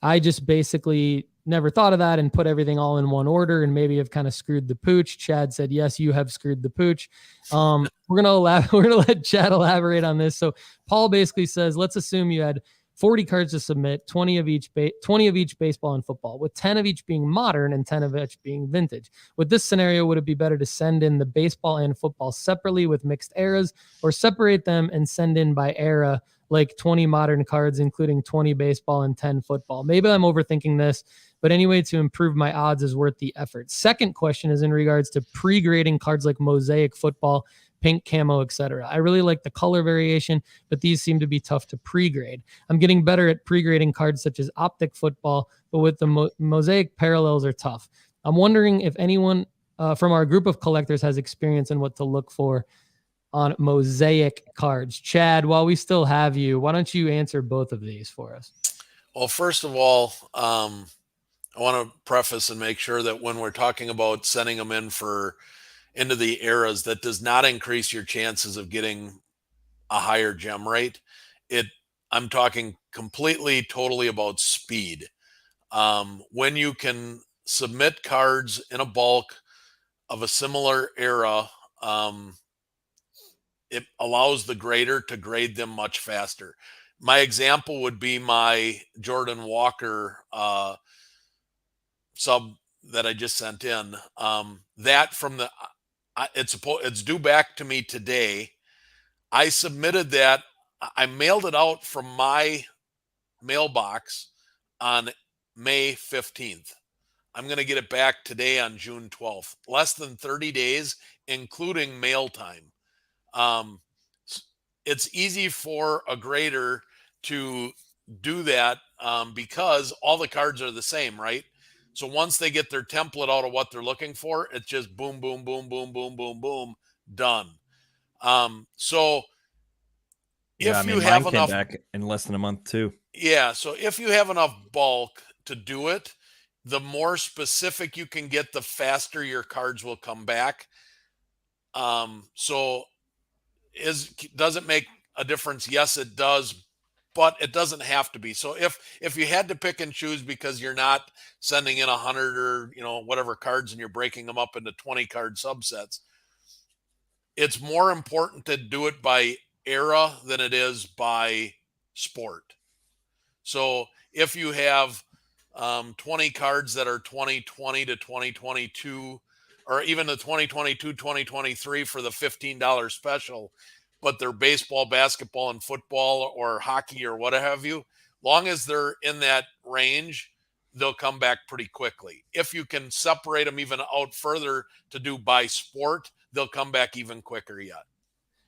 I just basically never thought of that and put everything all in one order and maybe have kind of screwed the pooch. Chad said, yes, you have screwed the pooch. We're going to let Chad elaborate on this. So Paul basically says, let's assume you had 40 cards to submit, 20 of each baseball and football, with 10 of each being modern and 10 of each being vintage. With this scenario, would it be better to send in the baseball and football separately with mixed eras, or separate them and send in by era, like 20 modern cards, including 20 baseball and 10 football? Maybe I'm overthinking this, but anyway, to improve my odds is worth the effort. Second question is in regards to pre-grading cards like Mosaic Football, pink camo, etc. I really like the color variation, but these seem to be tough to pre-grade. I'm getting better at pre-grading cards such as Optic Football, but with the Mosaic parallels are tough. I'm wondering if anyone from our group of collectors has experience in what to look for on Mosaic cards. Chad, while we still have you, why don't you answer both of these for us? Well, first of all, I want to preface and make sure that when we're talking about sending them into the eras, that does not increase your chances of getting a higher gem rate. I'm talking completely, totally about speed. When you can submit cards in a bulk of a similar era, it allows the grader to grade them much faster. my example would be my Jordan Walker sub that I just sent in. That from the it's due back to me today. I submitted that. I mailed it out from my mailbox on May 15th. I'm going to get it back today on June 12th. Less than 30 days, including mail time. It's easy for a grader to do that because all the cards are the same, right? So once they get their template out of what they're looking for, it's just boom, boom, boom, boom, boom, boom, boom, done. So Yeah, if you have mine enough came back in less than a month too. Yeah, so if you have enough bulk to do it, the more specific you can get, the faster your cards will come back. So does it make a difference? Yes, it does, but it doesn't have to be. So if you had to pick and choose because you're not sending in 100 or whatever cards and you're breaking them up into 20 card subsets, it's more important to do it by era than it is by sport. So if you have 20 cards that are 2020 to 2022, or even the 2022, 2023 for the $15 special, but they're baseball, basketball, and football or hockey or what have you, long as they're in that range, they'll come back pretty quickly. If you can separate them even out further to do by sport, they'll come back even quicker yet.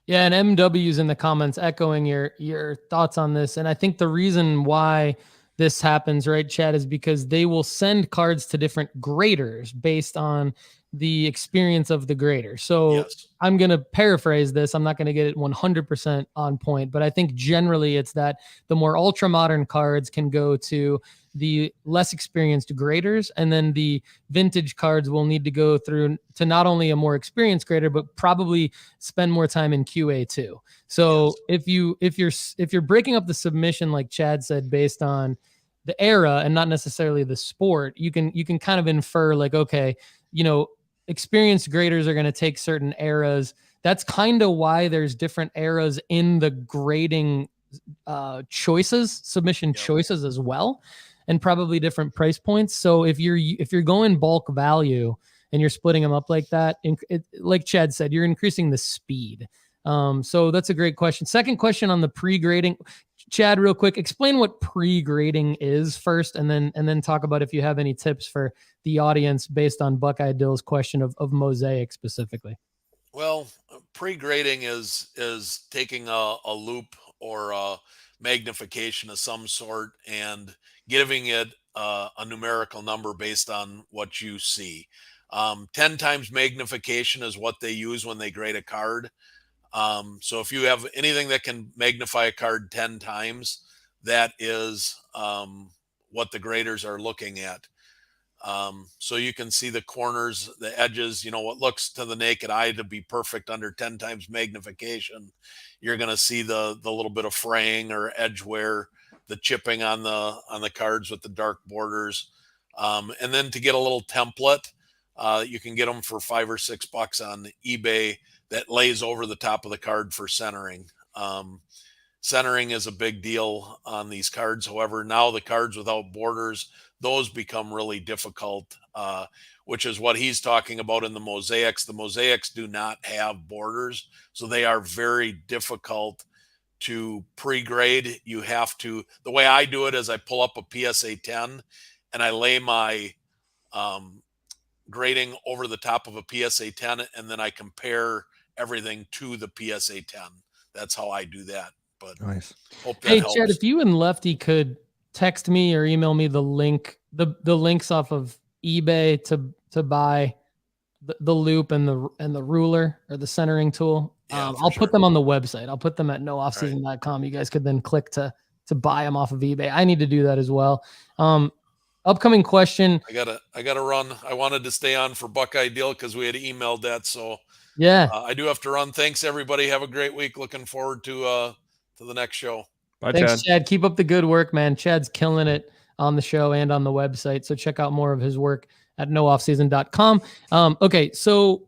Yeah, and MW's in the comments echoing your thoughts on this. And I think the reason why this happens, right, Chad, is because they will send cards to different graders based on the experience of the grader. So yes. I'm going to paraphrase this. I'm not going to get it 100% on point, but I think generally it's that the more ultra modern cards can go to the less experienced graders, and then the vintage cards will need to go through to not only a more experienced grader, but probably spend more time in QA too. So yes. if you're breaking up the submission, like Chad said, based on the era and not necessarily the sport, you can kind of infer like, okay, experienced graders are going to take certain eras. That's kind of why there's different eras in the grading submission choices as well, and probably different price points. So if you're going bulk value and you're splitting them up like that, like Chad said, you're increasing the speed. So that's a great question. Second question on the pre-grading. Chad, real quick, explain what pre-grading is first, and then talk about if you have any tips for the audience based on Buckeye Dill's question of Mosaic specifically. Well, pre-grading is taking a loop or a magnification of some sort and giving it a numerical number based on what you see. 10 times magnification is what they use when they grade a card. So if you have anything that can magnify a card 10 times, that is what the graders are looking at. So you can see the corners, the edges, what looks to the naked eye to be perfect under 10 times magnification. You're going to see the little bit of fraying or edge wear, the chipping on the cards with the dark borders. And then to get a little template, you can get them for $5 or $6 on eBay that lays over the top of the card for centering. Centering is a big deal on these cards. However, now the cards without borders, those become really difficult, which is what he's talking about in the mosaics. The mosaics do not have borders, so they are very difficult to pre-grade. You have to, the way I do it is I pull up a PSA 10 and I lay my grading over the top of a PSA 10, and then I compare everything to the PSA 10. That's how I do that. But nice. Hope that helps. Chad, if you and Lefty could text me or email me the link, the links off of eBay to buy the loop and the ruler or the centering tool. I'll put them on the website. I'll put them at nooffseason.com. You guys could then click to buy them off of eBay. I need to do that as well. Upcoming question. I gotta run. I wanted to stay on for Buckeye Deal because we had emailed that. So yeah, I do have to run. Thanks everybody. Have a great week. Looking forward to the next show. Bye, thanks, Chad. Keep up the good work, man. Chad's killing it on the show and on the website. So check out more of his work at nooffseason.com. Okay. So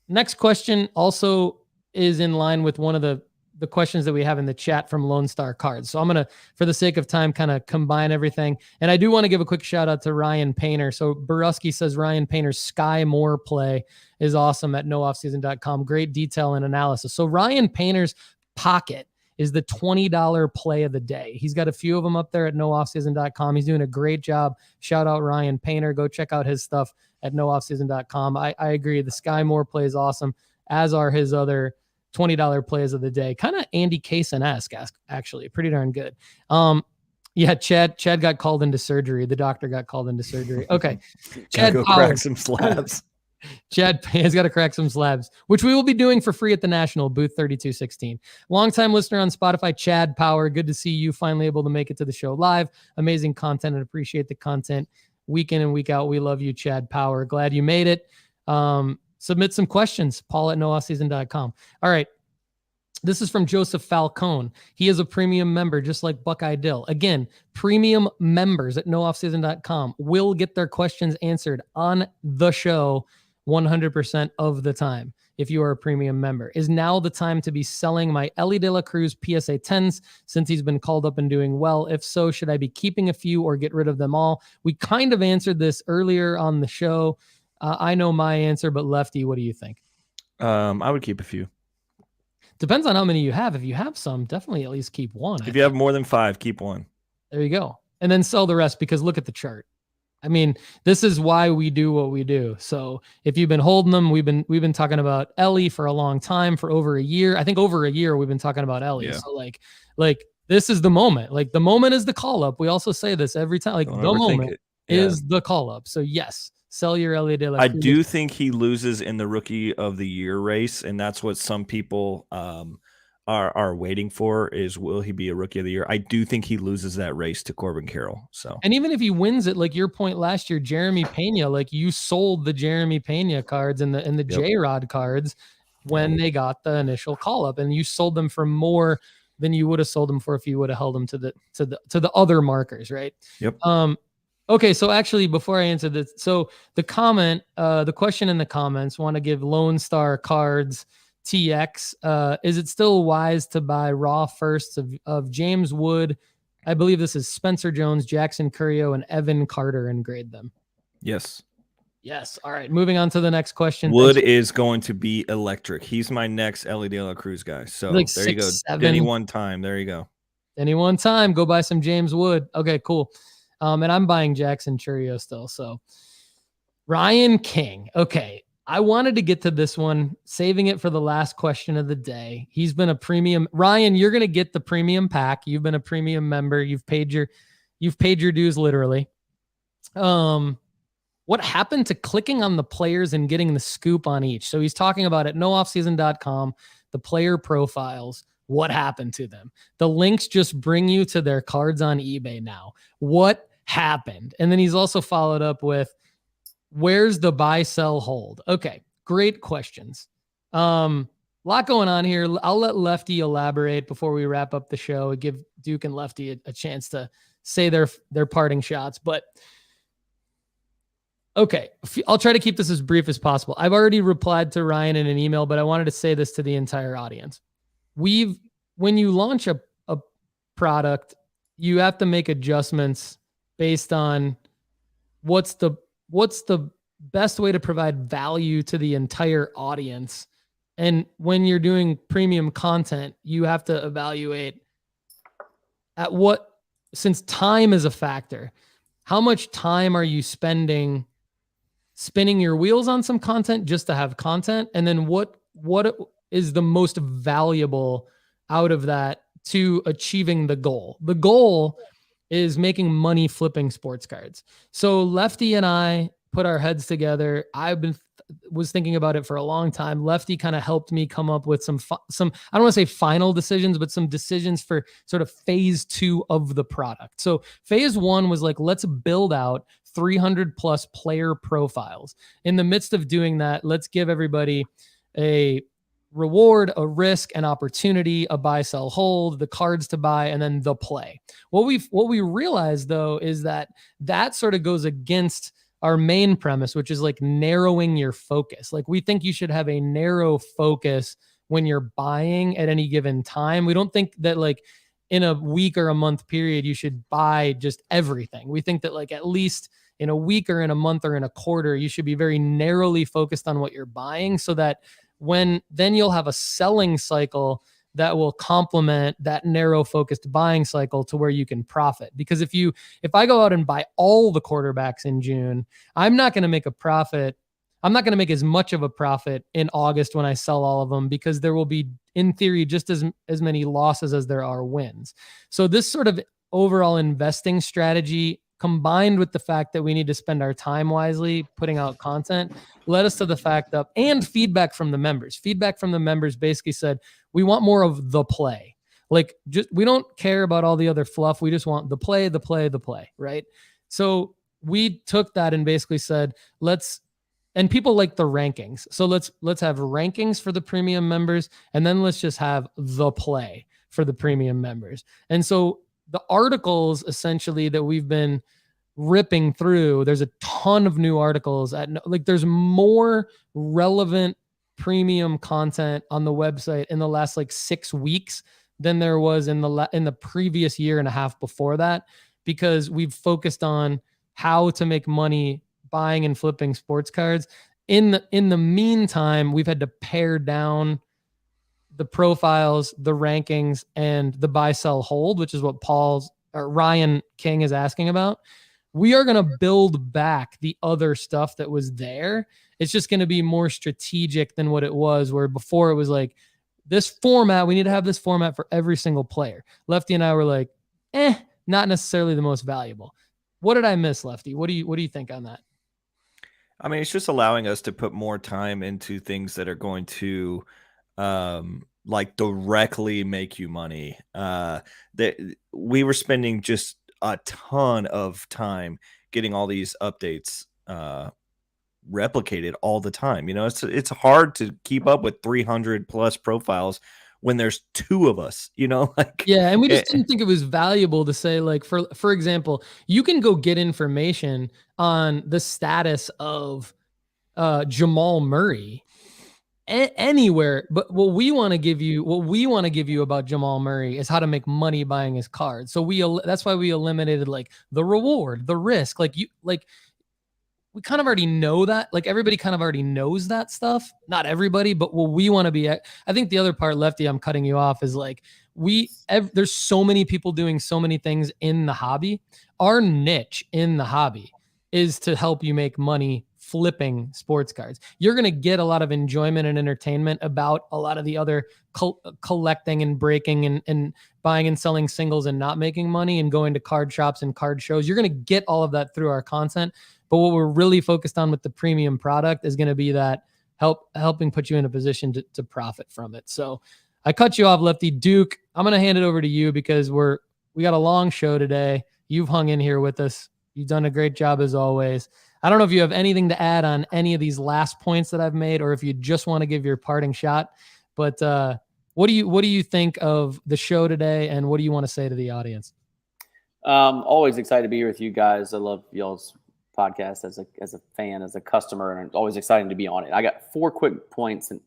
next question also is in line with one of the the questions that we have in the chat from Lone Star Cards. So I'm going to, for the sake of time, kind of combine everything. And I do want to give a quick shout out to Ryan Painter. So Borusky says Ryan Painter's Sky Moore play is awesome at nooffseason.com. Great detail and analysis. So Ryan Painter's Pocket is the $20 play of the day. He's got a few of them up there at nooffseason.com. He's doing a great job. Shout out Ryan Painter. Go check out his stuff at nooffseason.com. I agree. The Sky Moore play is awesome, as are his other $20 plays of the day. Kind of Andy Kaysen-esque, actually. Pretty darn good. Yeah, Chad got called into surgery. The doctor got called into surgery. Okay. Chad go crack some slabs. Chad has got to crack some slabs, which we will be doing for free at the National, booth 3216. Longtime listener on Spotify, Chad Power. Good to see you finally able to make it to the show live. Amazing content and appreciate the content week in and week out. We love you, Chad Power. Glad you made it. Submit some questions, Paul at nooffseason.com. All right. This is from Joseph Falcone. He is a premium member, just like Buckeye Dill. Again, premium members at nooffseason.com will get their questions answered on the show 100% of the time. If you are a premium member, is now the time to be selling my Elly De La Cruz PSA 10s since he's been called up and doing well? If so, should I be keeping a few or get rid of them all? We kind of answered this earlier on the show. I know my answer, but Lefty, what do you think? I would keep a few. Depends on how many you have. If you have some, definitely at least keep one. If you have more than 5, keep one. There you go. And then sell the rest, because look at the chart. I mean, this is why we do what we do. So if you've been holding them, we've been talking about Elly for a long time, for over a year. I think over a year we've been talking about Elly. Yeah. So like this is the moment. Like the moment is the call up. We also say this every time. Like the moment is the call up. So yes. Sell your Elly De La Cruz. I do think he loses in the Rookie of the Year race, and that's what some people are waiting for, is will he be a Rookie of the Year? I do think he loses that race to Corbin Carroll. So, and even if he wins it, like your point last year, Jeremy Pena, like you sold the Jeremy Pena cards and the J-Rod cards when they got the initial call up, and you sold them for more than you would have sold them for if you would have held them to the other markers, right? Yep. Okay, so actually, before I answer this, so the question in the comments, want to give Lone Star Cards TX, is it still wise to buy raw firsts of James Wood? I believe this is Spencer Jones, Jackson Curio, and Evan Carter, and grade them? Yes. Yes. All right, moving on to the next question. Wood is going to be electric. He's my next Elly De La Cruz guy. So like there 6, you go. 7. Denny one time. There you go. Denny one time. Go buy some James Wood. Okay, cool. And I'm buying Jackson Churio still. So Ryan King. Okay. I wanted to get to this one, saving it for the last question of the day. He's been a premium. Ryan, you're going to get the premium pack. You've been a premium member. You've paid your dues, literally. What happened to clicking on the players and getting the scoop on each? So he's talking about at nooffseason.com, the player profiles. What happened to them? The links just bring you to their cards on eBay now. What happened? And then he's also followed up with, where's the buy, sell, hold? Okay, great questions. Lot going on here. I'll let Lefty elaborate before we wrap up the show and give Duke and Lefty a chance to say their parting shots. But okay, I'll try to keep this as brief as possible. I've already replied to Ryan in an email, but I wanted to say this to the entire audience. When you launch a product, you have to make adjustments based on what's the best way to provide value to the entire audience. And when you're doing premium content, you have to evaluate since time is a factor, how much time are you spending spinning your wheels on some content just to have content? And then what is the most valuable out of that to achieving the goal? The goal is making money flipping sports cards. So Lefty and I put our heads together. Was thinking about it for a long time. Lefty kind of helped me come up with some, I don't want to say final decisions, but some decisions for sort of phase 2 of the product. So phase 1 was like, let's build out 300 plus player profiles. In the midst of doing that, let's give everybody a reward, a risk, an opportunity, a buy, sell, hold, the cards to buy, and then the play. What we realized though is that sort of goes against our main premise, which is like narrowing your focus. Like we think you should have a narrow focus when you're buying at any given time. We don't think that like in a week or a month period, you should buy just everything. We think that like at least in a week or in a month or in a quarter, you should be very narrowly focused on what you're buying, so that then you'll have a selling cycle that will complement that narrow focused buying cycle to where you can profit. Because if I go out and buy all the quarterbacks in June, I'm not going to make a profit. I'm not going to make as much of a profit in August when I sell all of them, because there will be, in theory, just as many losses as there are wins. So this sort of overall investing strategy, combined with the fact that we need to spend our time wisely putting out content, led us to the fact that, and feedback from the members. Feedback from the members basically said, we want more of the play. Like, we don't care about all the other fluff. We just want the play, right? So we took that and basically said, and people like the rankings. So let's have rankings for the premium members, and then let's just have the play for the premium members. And so the articles essentially that we've been ripping through, there's a ton of new articles there's more relevant premium content on the website in the last 6 weeks than there was in the previous year and a half before that, because we've focused on how to make money buying and flipping sports cards. In the meantime, we've had to pare down the profiles, the rankings, and the buy, sell, hold, which is what Ryan King is asking about. We are going to build back the other stuff that was there. It's just going to be more strategic than what it was, where before it was like, this format, we need to have this format for every single player. Lefty and I were like, not necessarily the most valuable. What did I miss, Lefty? What do you think on that? I mean, it's just allowing us to put more time into things that are going to directly make you money. That we were spending just a ton of time getting all these updates replicated all the time. It's hard to keep up with 300 plus profiles when there's two of us, yeah. And we just didn't think it was valuable to say, for example, you can go get information on the status of Jamal Murray anywhere, but what we want to give you about Jamal Murray is how to make money buying his cards. So that's why we eliminated the reward, the risk. We kind of already know that. Everybody kind of already knows that stuff. Not everybody, but what we want to be at. I think the other part, Lefty, I'm cutting you off, is there's so many people doing so many things in the hobby. Our niche in the hobby is to help you make money flipping sports cards. You're going to get a lot of enjoyment and entertainment about a lot of the other collecting and breaking and buying and selling singles and not making money and going to card shops and card shows. You're going to get all of that through our content. But what we're really focused on with the premium product is going to be that helping put you in a position to profit from it. So I cut you off, Lefty. Duke, I'm going to hand it over to you because we got a long show today. You've hung in here with us. You've done a great job as always. I don't know if you have anything to add on any of these last points that I've made, or if you just want to give your parting shot. But what do you think of the show today, and what do you want to say to the audience? Always excited to be here with you guys. I love y'all's podcast as a fan, as a customer, and always exciting to be on it. I got 4 quick points, and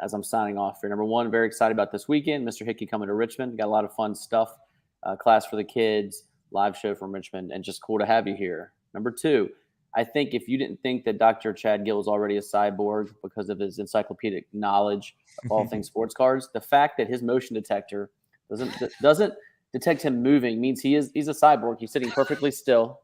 as I'm signing off here. Number 1, very excited about this weekend. Mr. Hickey coming to Richmond. Got a lot of fun stuff. Class for the kids, live show from Richmond, and just cool to have you here. Number 2, I think if you didn't think that Dr. Chad Guell was already a cyborg because of his encyclopedic knowledge of all things sports cards, the fact that his motion detector doesn't detect him moving means he's a cyborg. He's sitting perfectly still.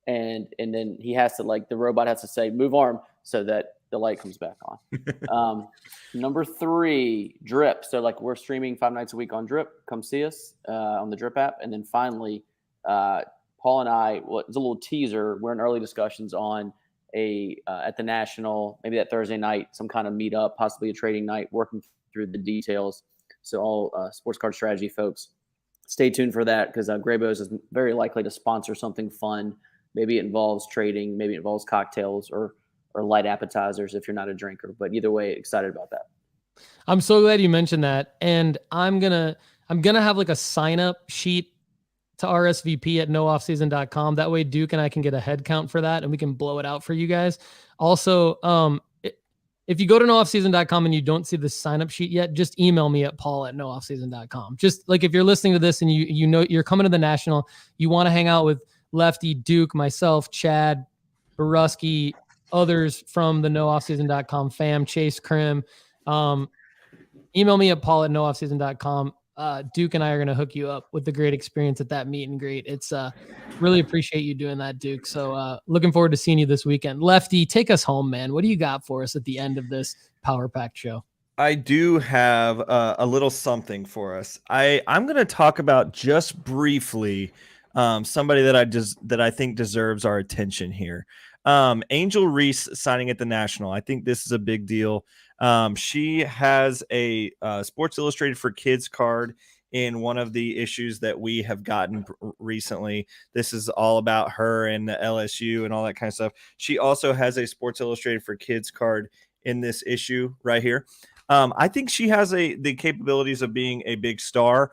And then he has to, the robot has to say, move arm, so that the light comes back on. Number 3, Drip. So we're streaming 5 nights a week on Drip. Come see us on the Drip app. And then finally, Paul and I, it's a little teaser. We're in early discussions on at the National, maybe that Thursday night, some kind of meetup, possibly a trading night, working through the details. So all sports card strategy folks, stay tuned for that, because Graybos is very likely to sponsor something fun. Maybe it involves trading, maybe it involves cocktails or light appetizers if you're not a drinker. But either way, excited about that. I'm so glad you mentioned that. And I'm gonna have a sign up sheet to RSVP at nooffseason.com. That way Duke and I can get a head count for that, and we can blow it out for you guys. Also, if you go to nooffseason.com and you don't see the sign up sheet yet, just email me at paul@nooffseason.com. Just like if you're listening to this and you know you're coming to the National, you want to hang out with Lefty, Duke, myself, Chad, Borusky, others from the nooffseason.com fam, Chase Krim. Email me at paul@nooffseason.com. Duke and I are going to hook you up with the great experience at that meet and greet. It's really appreciate you doing that, Duke. So looking forward to seeing you this weekend. Lefty, take us home, man. What do you got for us at the end of this Power Pack show? I do have a little something for us. I'm going to talk about just briefly somebody that I think deserves our attention here. Angel Reese signing at the National. I think this is a big deal. She has a Sports Illustrated for Kids card in one of the issues that we have gotten recently. This is all about her and the LSU and all that kind of stuff. She also has a Sports Illustrated for Kids card in this issue right here. I think she has the capabilities of being a big star.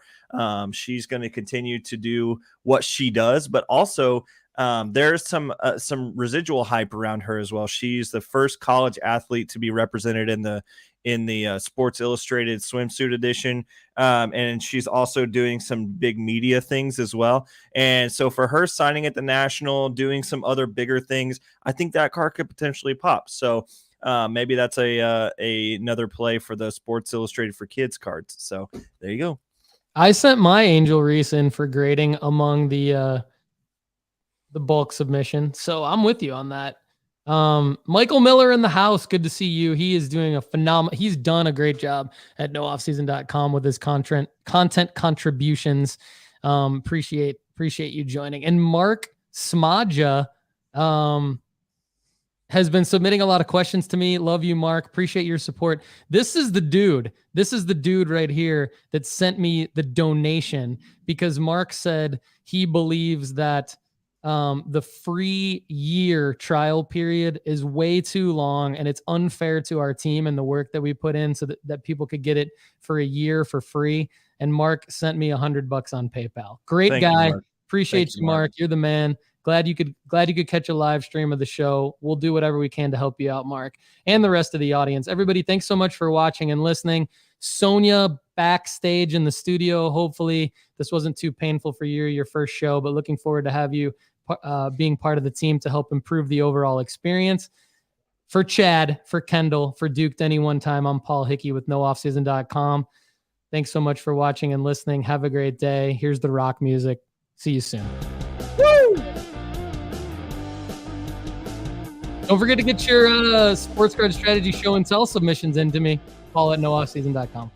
She's going to continue to do what she does, but also there's some residual hype around her as well. She's the first college athlete to be represented in the Sports Illustrated swimsuit edition, and she's also doing some big media things as well. And so for her signing at the National, doing some other bigger things, I think that card could potentially pop. So maybe that's another play for the Sports Illustrated for Kids cards. So there you go. I sent my Angel Reese in for grading among the bulk submission. So I'm with you on that. Michael Miller in the house. Good to see you. He is doing he's done a great job at nooffseason.com with his content contributions. Appreciate you joining. And Mark Smadja, has been submitting a lot of questions to me. Love you, Mark. Appreciate your support. This is the dude right here that sent me the donation because Mark said he believes that the free year trial period is way too long and it's unfair to our team and the work that we put in so that people could get it for a year for free. And Mark sent me $100 on PayPal. Great guy. Appreciate you, Mark. You're the man. Glad you could catch a live stream of the show. We'll do whatever we can to help you out, Mark, and the rest of the audience. Everybody, thanks so much for watching and listening. Sonia backstage in the studio. Hopefully this wasn't too painful for you, your first show, but looking forward to have you being part of the team to help improve the overall experience. For Chad, for Kendall, for Duke Denny one time, I'm Paul Hickey with nooffseason.com. Thanks so much for watching and listening. Have a great day. Here's the rock music. See you soon. Woo! Don't forget to get your Sports Grading Strategies show and tell submissions into me. Paul@nooffseason.com.